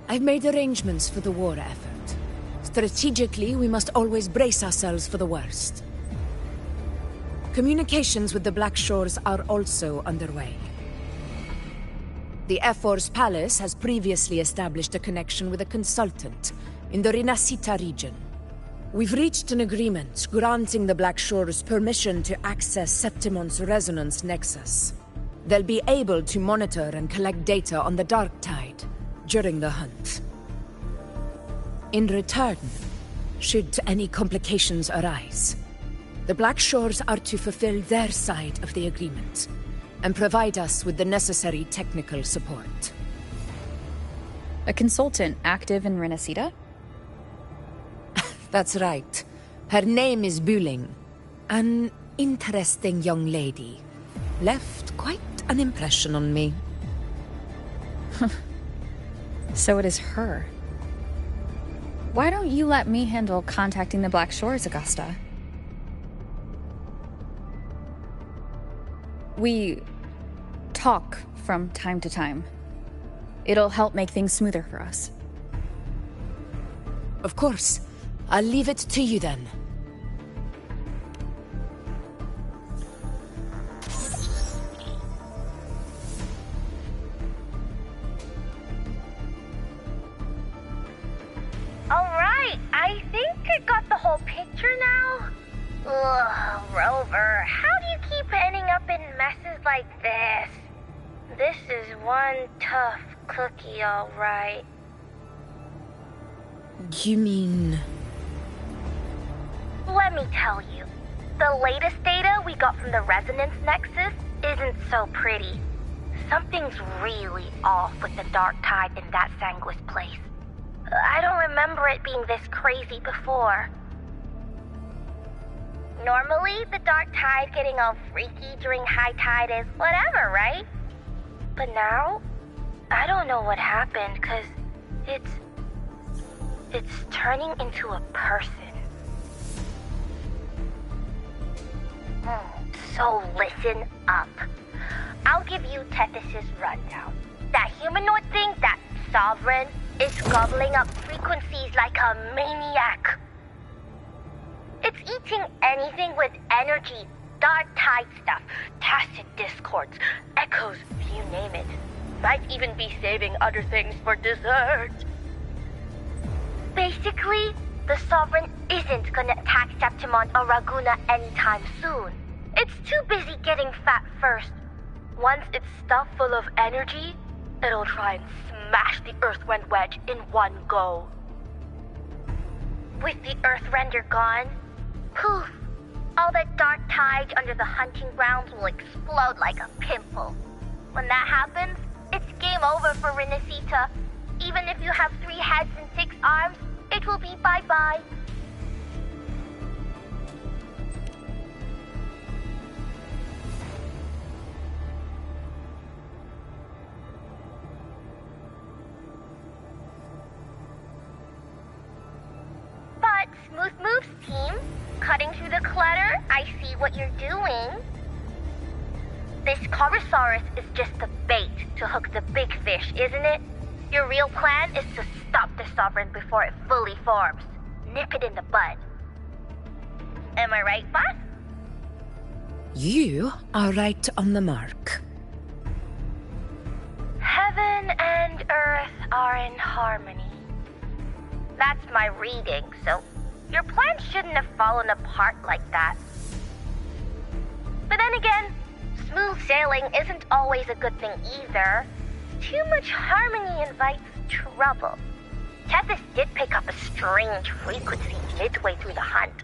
I've made arrangements for the war effort. Strategically, we must always brace ourselves for the worst. Communications with the Black Shores are also underway. The Ephor's palace has previously established a connection with a consultant in the Rinascita region. We've reached an agreement granting the Black Shores permission to access Septimon's resonance nexus. They'll be able to monitor and collect data on the Dark Tide during the hunt. In return, should any complications arise, the Black Shores are to fulfill their side of the agreement and provide us with the necessary technical support. A consultant active in Rinascita? That's right. Her name is Buling. An interesting young lady. Left quite an impression on me. So it is her. Why don't you let me handle contacting the Black Shores, Augusta? We talk from time to time. It'll help make things smoother for us. Of course. I'll leave it to you then. Alright, I think I got the whole picture now. Ugh, Rover, how do you keep ending up in messes like this? This is one tough cookie, alright. You mean... Let me tell you, the latest data we got from the Resonance Nexus isn't so pretty. Something's really off with the Dark Tide in that Sanguis place. I don't remember it being this crazy before. Normally, the Dark Tide getting all freaky during high tide is whatever, right? But now, I don't know what happened, 'cause it's turning into a person. So listen up. I'll give you Tethys' rundown. That humanoid thing, that Sovereign, is gobbling up frequencies like a maniac. It's eating anything with energy, Dark Tide stuff, tacit discords, echoes, you name it. Might even be saving other things for dessert. Basically, the Sovereign isn't gonna attack Septimon or Raguna anytime soon. It's too busy getting fat first. Once it's stuffed full of energy, it'll try and smash the Earthrend wedge in one go. With the Earthrender gone, poof, all that Dark Tide under the hunting grounds will explode like a pimple. When that happens, it's game over for Rinascita. Even if you have 3 heads and 6 arms, it will be bye-bye. But Smooth Moves team, cutting through the clutter, I see what you're doing. This Corosaurus is just the bait to hook the big fish, isn't it? Your real plan is to stop the Sovereign before it fully forms. Nip it in the bud. Am I right, boss? You are right on the mark. Heaven and Earth are in harmony. That's my reading, so your plan shouldn't have fallen apart like that. But then again, smooth sailing isn't always a good thing either. Too much harmony invites trouble. Tethys did pick up a strange frequency midway through the hunt.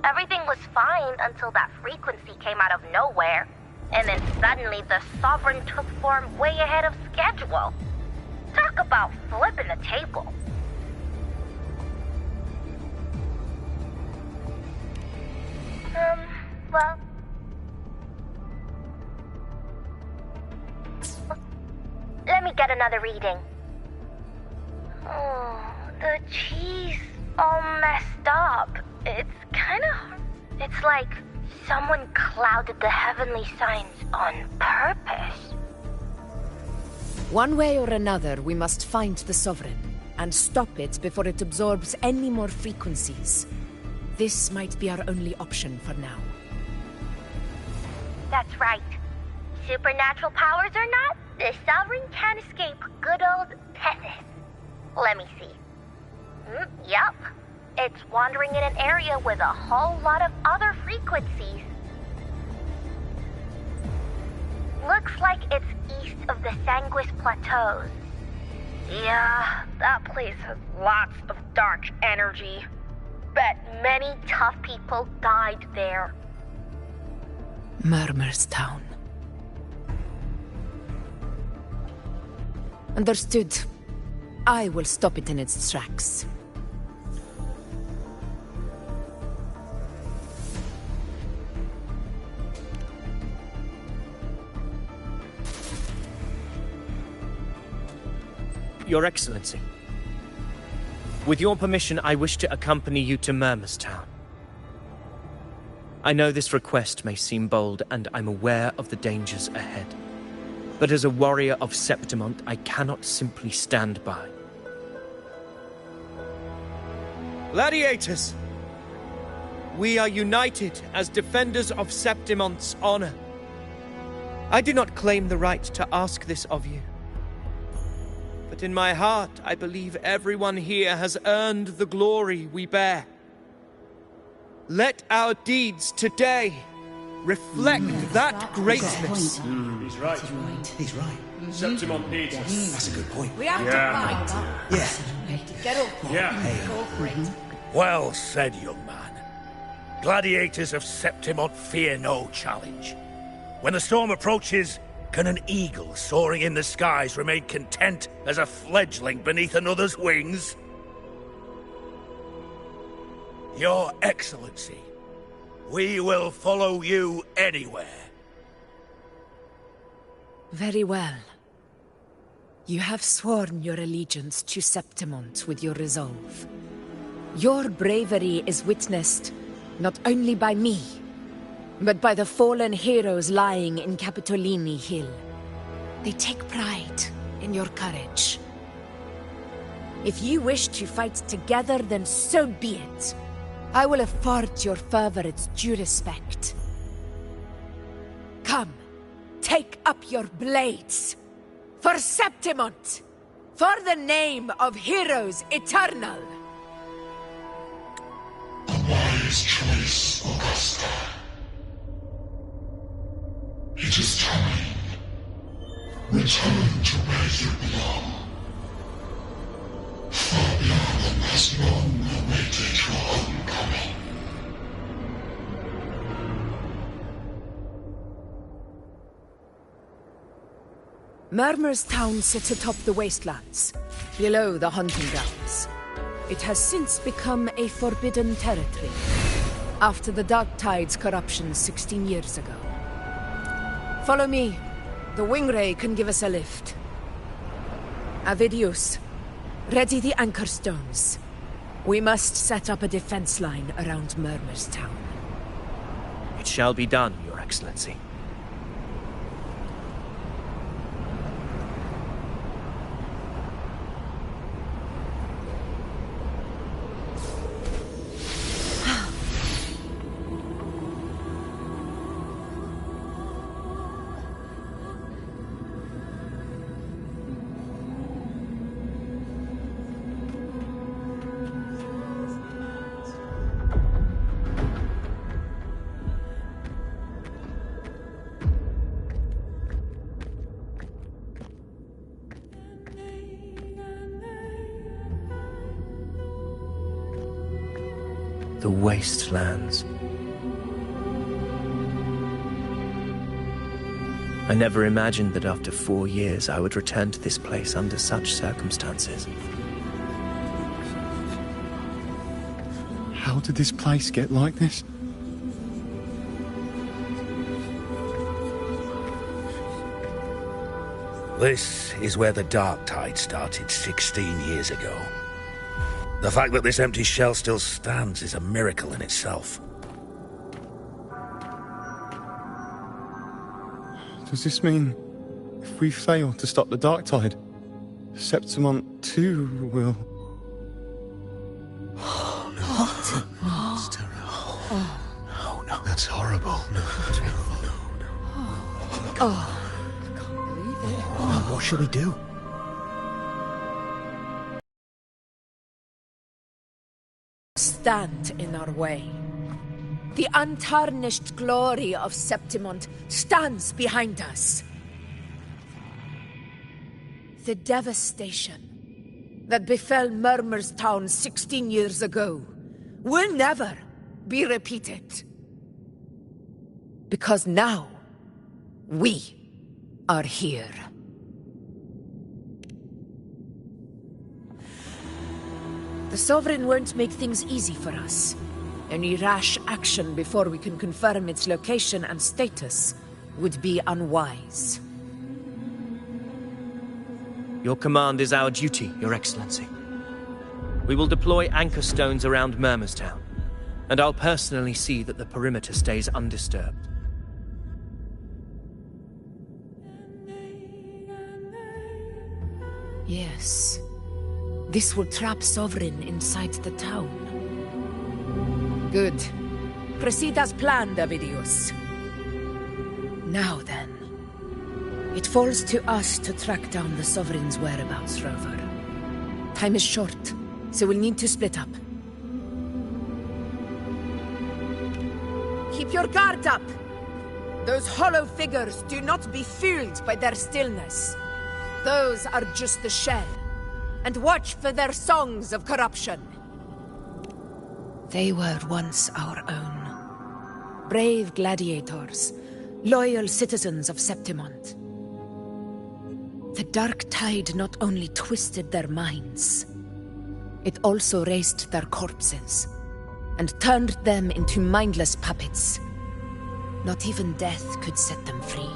Everything was fine until that frequency came out of nowhere, and then suddenly the Sovereign took form way ahead of schedule. Talk about flipping the table. Well... Let me get another reading. Oh, the cheese all messed up. It's kinda... It's like someone clouded the heavenly signs on purpose. One way or another, we must find the Sovereign and stop it before it absorbs any more frequencies. This might be our only option for now. That's right. Supernatural powers or not, the Sovereign can't escape good old Tethys. Let me see. Yup. It's wandering in an area with a whole lot of other frequencies. Looks like it's east of the Sanguis Plateaus. Yeah, that place has lots of dark energy. Bet many tough people died there. Murmur's Town. Understood. I will stop it in its tracks. Your Excellency, with your permission, I wish to accompany you to Murmur's Town. I know this request may seem bold, and I'm aware of the dangers ahead. But as a warrior of Septimont, I cannot simply stand by. Gladiators! We are united as defenders of Septimont's honor. I do not claim the right to ask this of you. But in my heart, I believe everyone here has earned the glory we bear. Let our deeds today reflect that greatness. He's right. He's right. Septimont needs us. That's a good point. We have to fight. Yeah. Get up. Yeah. Go for it. Well said, young man. Gladiators of Septimont fear no challenge. When the storm approaches, can an eagle soaring in the skies remain content as a fledgling beneath another's wings? Your Excellency, we will follow you anywhere. Very well. You have sworn your allegiance to Septimont with your resolve. Your bravery is witnessed not only by me, but by the fallen heroes lying in Capitolini Hill. They take pride in your courage. If you wish to fight together, then so be it. I will afford your fervor its due respect. Come, take up your blades. For Septimont! For the name of heroes eternal! A wise choice, Augusta. It is time. Return to where you belong. Fabian has long awaited your homecoming. Murmur's Town sits atop the wastelands, below the hunting grounds. It has since become a forbidden territory, after the Dark Tide's corruption 16 years ago. Follow me. The Wingray can give us a lift. Avidius, ready the anchor stones. We must set up a defense line around Murmur's Town. It shall be done, Your Excellency. The wastelands. I never imagined that after 4 years I would return to this place under such circumstances. How did this place get like this? This is where the Dark Tide started 16 years ago. The fact that this empty shell still stands is a miracle in itself. Does this mean If we fail to stop the dark tide, Septimont too will... Oh, no. That's terrible. Oh, no. That's horrible. No. Oh, I can't believe it. Oh, what shall we do? Stand in our way. The untarnished glory of Septimont stands behind us. The devastation that befell Murmur's town 16 years ago will never be repeated. Because now, we are here. The Sovereign won't make things easy for us. Any rash action before we can confirm its location and status would be unwise. Your command is our duty, Your Excellency. We will deploy anchor stones around Murmur's town, and I'll personally see that the perimeter stays undisturbed. Yes. This will trap Sovereign inside the town. Good. Proceed as planned, Avidius. Now then. It falls to us to track down the Sovereign's whereabouts, Rover. Time is short, so we'll need to split up. Keep your guard up! Those hollow figures do not be fooled by their stillness. Those are just the shell. And watch for their songs of corruption. They were once our own. Brave gladiators, loyal citizens of Septimont. The dark tide not only twisted their minds, it also raised their corpses and turned them into mindless puppets. Not even death could set them free.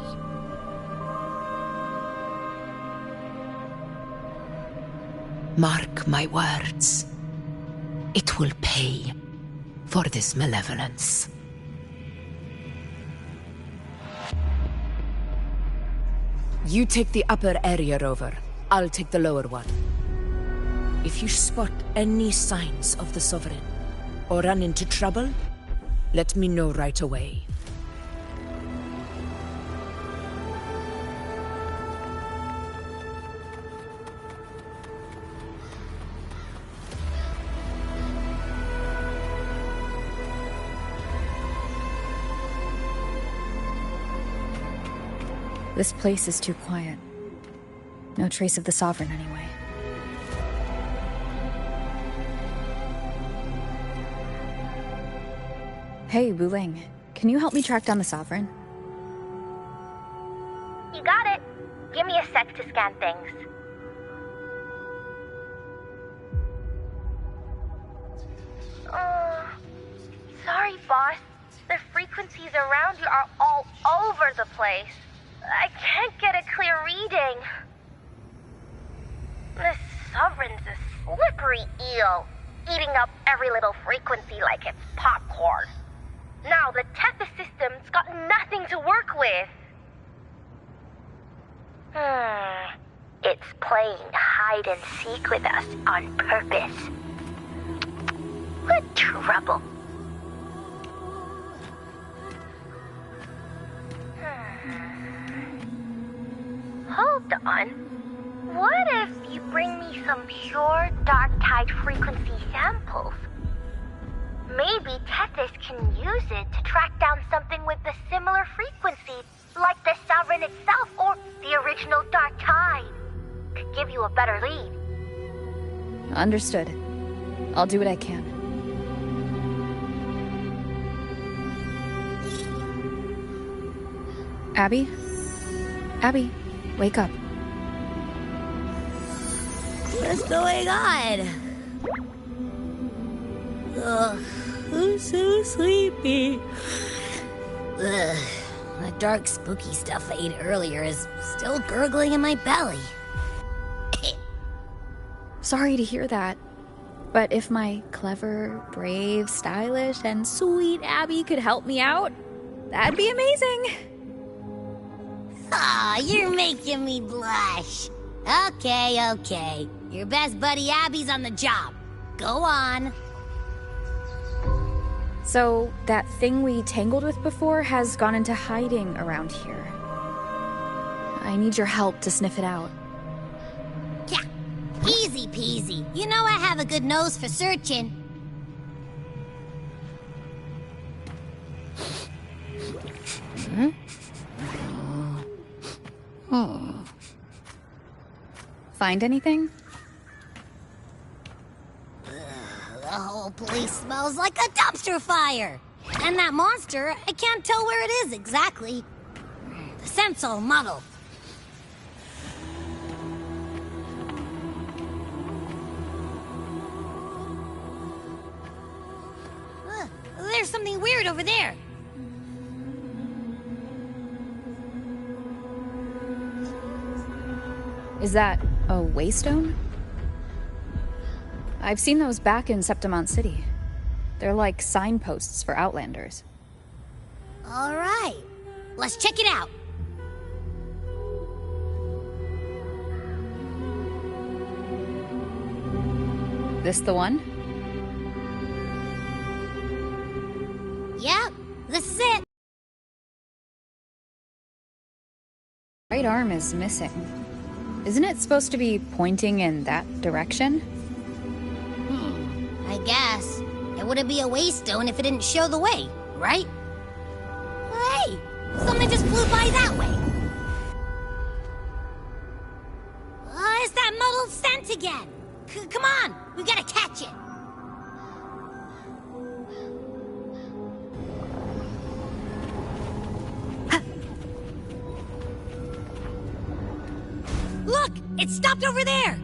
Mark my words. It will pay for this malevolence. You take the upper area, Rover. I'll take the lower one. If you spot any signs of the Sovereign, or run into trouble, let me know right away. This place is too quiet. No trace of the Sovereign, anyway. Hey, Wuling. Can you help me track down the Sovereign? You got it. Give me a sec to scan things. Sorry, boss. The frequencies around you are all over the place. I can't get a clear reading. This Sovereign's a slippery eel, eating up every little frequency like it's popcorn. Now the Tethys system's got nothing to work with. It's playing hide and seek with us on purpose. What trouble. Hold on. What if you bring me some pure dark tide frequency samples? Maybe Tethys can use it to track down something with a similar frequency, like the Sovereign itself or the original dark tide. Could give you a better lead. Understood. I'll do what I can. Abby? Abby, wake up. What's going on? Ugh, I'm so sleepy. Ugh, that dark spooky stuff I ate earlier is still gurgling in my belly. Sorry to hear that. But if my clever, brave, stylish, and sweet Abby could help me out, that'd be amazing. Aw, you're making me blush. Okay. Your best buddy Abby's on the job. Go on. So, that thing we tangled with before has gone into hiding around here. I need your help to sniff it out. Yeah, easy peasy. You know I have a good nose for searching. Find anything? The whole place smells like a dumpster fire. And that monster, I can't tell where it is exactly. The scent's all muddled. There's something weird over there. Is that a waystone? I've seen those back in Septimont City. They're like signposts for Outlanders. All right, let's check it out. This the one? Yep, this is it. Right arm is missing. Isn't it supposed to be pointing in that direction? I guess. It wouldn't be a waystone if it didn't show the way, right? Hey, something just flew by that way. It's that muddled scent again. Come on, we gotta catch it. Look, it stopped over there.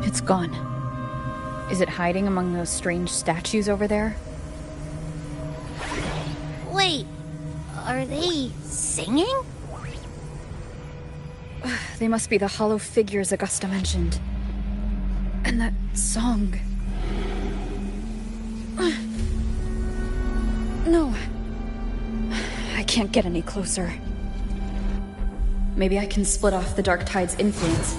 It's gone. Is it hiding among those strange statues over there? Wait, are they singing? They must be the hollow figures Augusta mentioned. And that song. No. I can't get any closer. Maybe I can split off the Dark Tide's influence.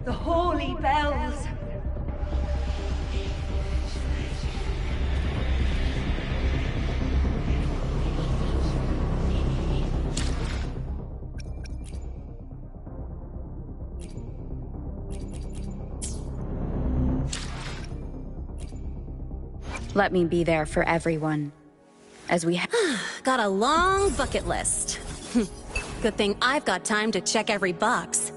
The holy bells. Let me be there for everyone. As we Got a long bucket list. Good thing I've got time to check every box.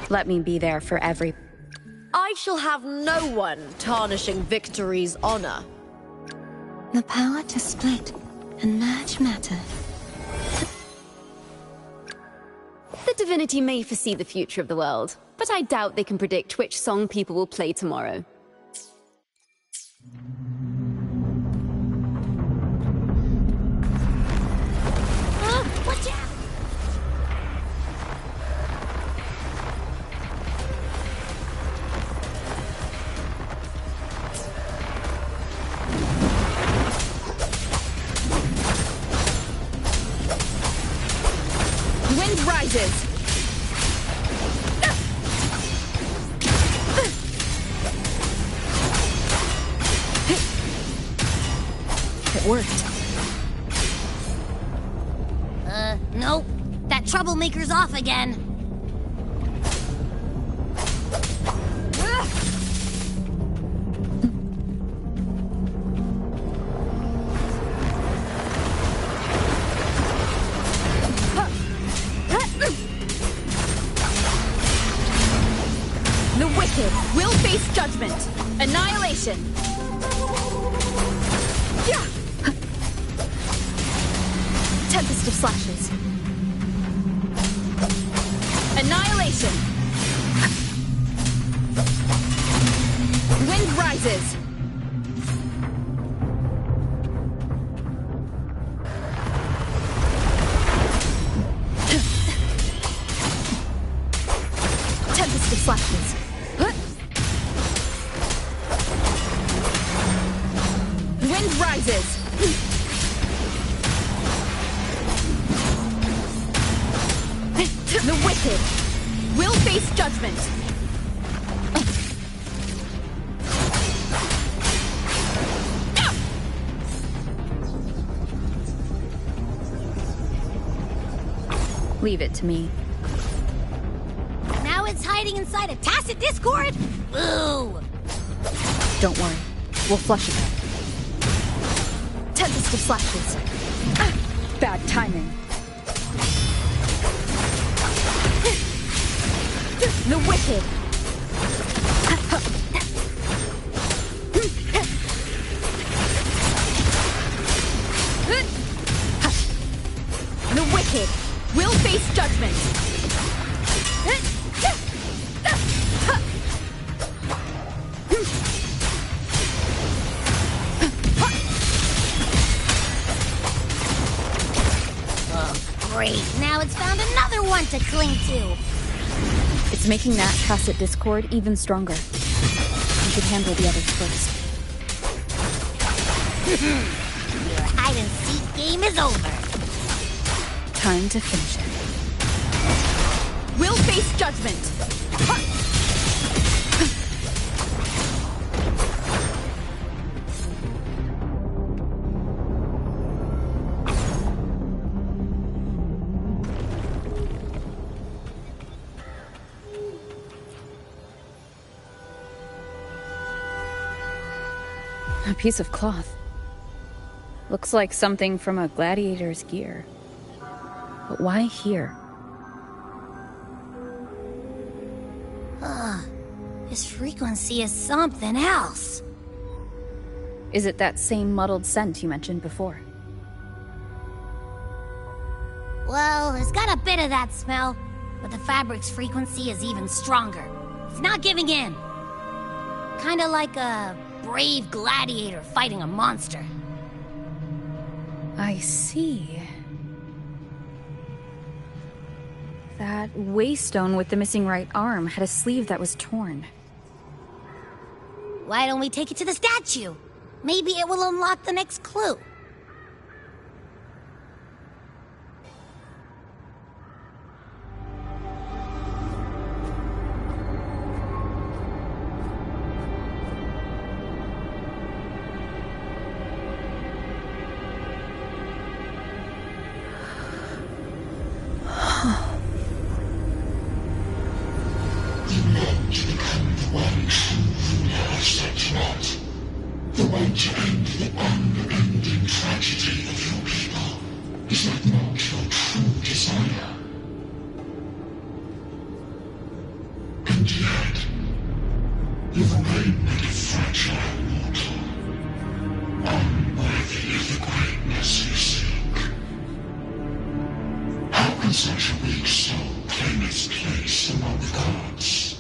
Let me be there for every... I shall have no one tarnishing victory's honor. The power to split and merge matter. The divinity may foresee the future of the world, but I doubt they can predict which song people will play tomorrow. Watch out! Wind rises! It worked. Nope. That troublemaker's off again. Annihilation! Yeah! Tempest of Slashes. Annihilation! Wind Rises! Tempest of Slashes. Wind Rises! The wicked will face judgment. Leave it to me. Now it's hiding inside a tacit discord? Boo! Don't worry. We'll flush it out. Tempest of Slashes. Bad timing. The wicked. The wicked will face judgment. Oh, great. Now it's found another one to cling to. It's making that tacit discord even stronger. You should handle the others first. Your hide-and-seek game is over. Time to finish it. Will face judgment. A piece of cloth. Looks like something from a gladiator's gear. But why here? This frequency is something else. Is it that same muddled scent you mentioned before? Well, it's got a bit of that smell, but the fabric's frequency is even stronger. It's not giving in. Kinda like a brave gladiator fighting a monster. I see. That waystone with the missing right arm had a sleeve that was torn. Why don't we take it to the statue? Maybe it will unlock the next clue. The one to end the unending tragedy of your people. Is that not your true desire? And yet, you remain but a fragile mortal, unworthy of the greatness you seek. How can such a weak soul claim its place among the gods?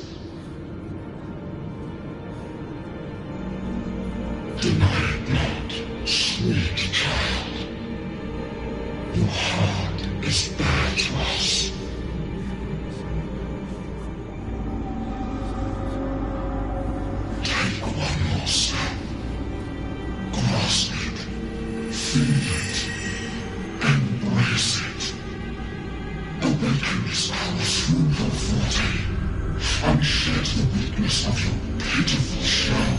Deny it not, sweet child. Your heart is bare to us. Take one more step. Grasp it. Feel it. Embrace it. Awaken this power through your forte, and shed the weakness of your pitiful shell.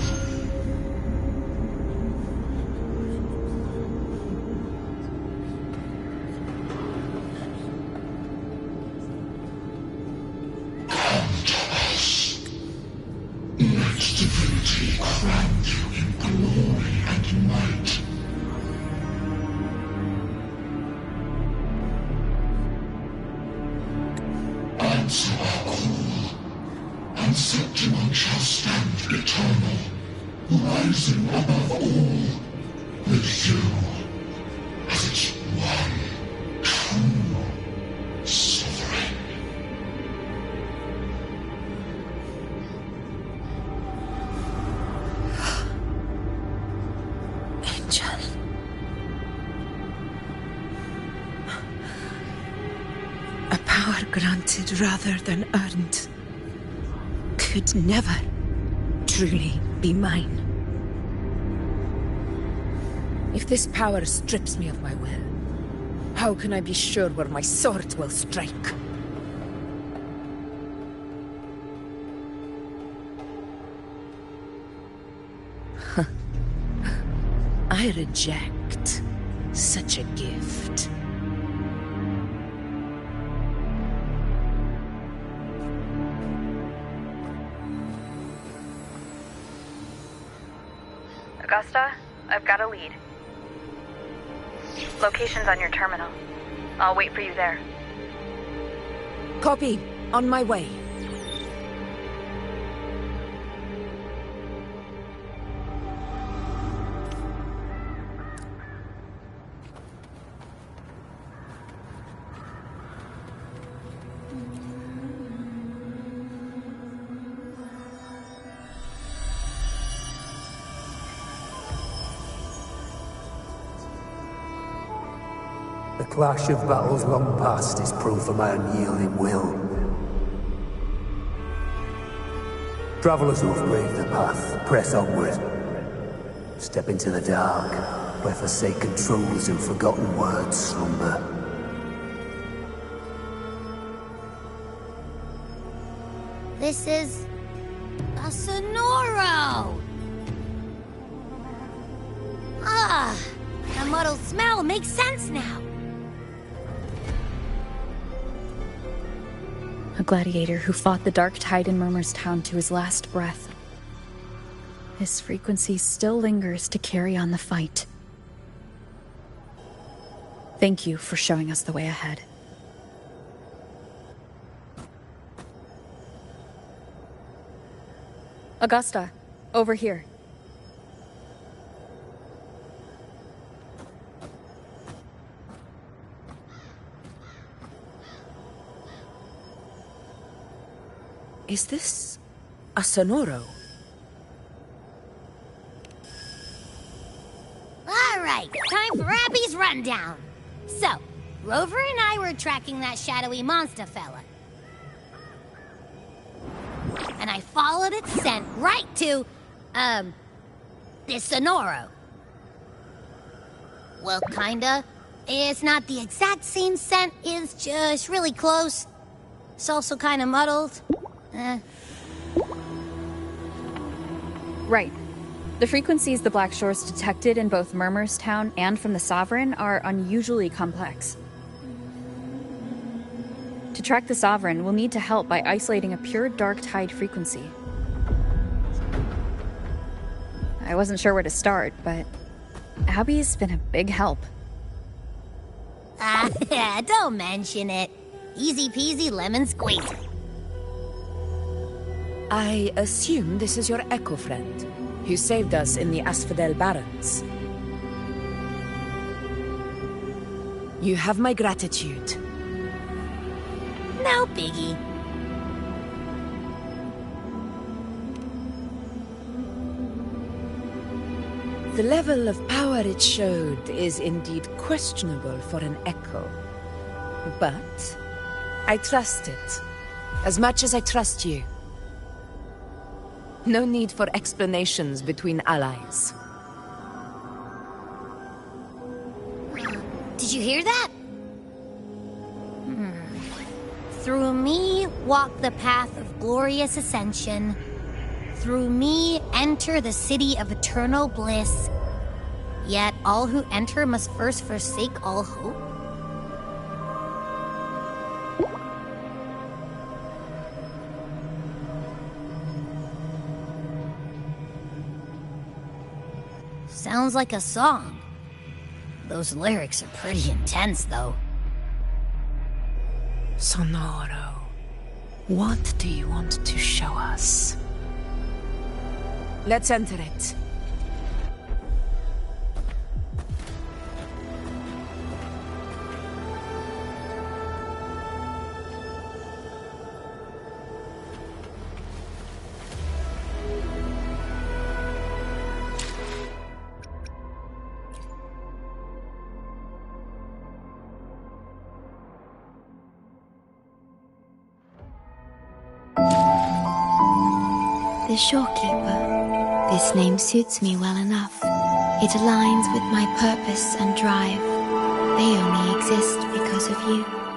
Crown you in glory and might. Answer our call, and Septimon shall stand eternal, rising above all, with you as its one true sovereign. Angel. A power granted rather than earned could never truly be mine. If this power strips me of my will, how can I be sure where my sword will strike? I reject such a gift. Augusta, I've got a lead. Location's on your terminal. I'll wait for you there. Copy. On my way. The clash of battles long past is proof of my unyielding will. Travellers who have braved the path, press onward. Step into the dark, where forsaken truths and forgotten words slumber. This is a Sonoro! Ah, the muddled smell makes sense now. A gladiator who fought the dark tide in Murmur's Town to his last breath. His frequency still lingers to carry on the fight. Thank you for showing us the way ahead. Augusta, over here. Is this a Sonoro? All right, time for Abby's rundown. So, Rover and I were tracking that shadowy monster fella. And I followed its scent right to, this Sonoro. Well, kinda. It's not the exact same scent, it's just really close. It's also kinda muddled. Right. The frequencies the Black Shores detected in both Murmur's Town and from the Sovereign are unusually complex. To track the Sovereign, we'll need to help by isolating a pure dark tide frequency. I wasn't sure where to start, but Abby's been a big help. Don't mention it. Easy peasy lemon squeezy. I assume this is your Echo friend, who saved us in the Asphodel Barrens. You have my gratitude. No biggie. The level of power it showed is indeed questionable for an Echo. But I trust it, as much as I trust you. No need for explanations between allies. Did you hear that? Through me walk the path of glorious ascension. Through me enter the city of eternal bliss. Yet all who enter must first forsake all hope. Sounds like a song. Those lyrics are pretty intense, though. Sonoro, what do you want to show us? Let's enter it. The Shorekeeper. This name suits me well enough. It aligns with my purpose and drive. They only exist because of you.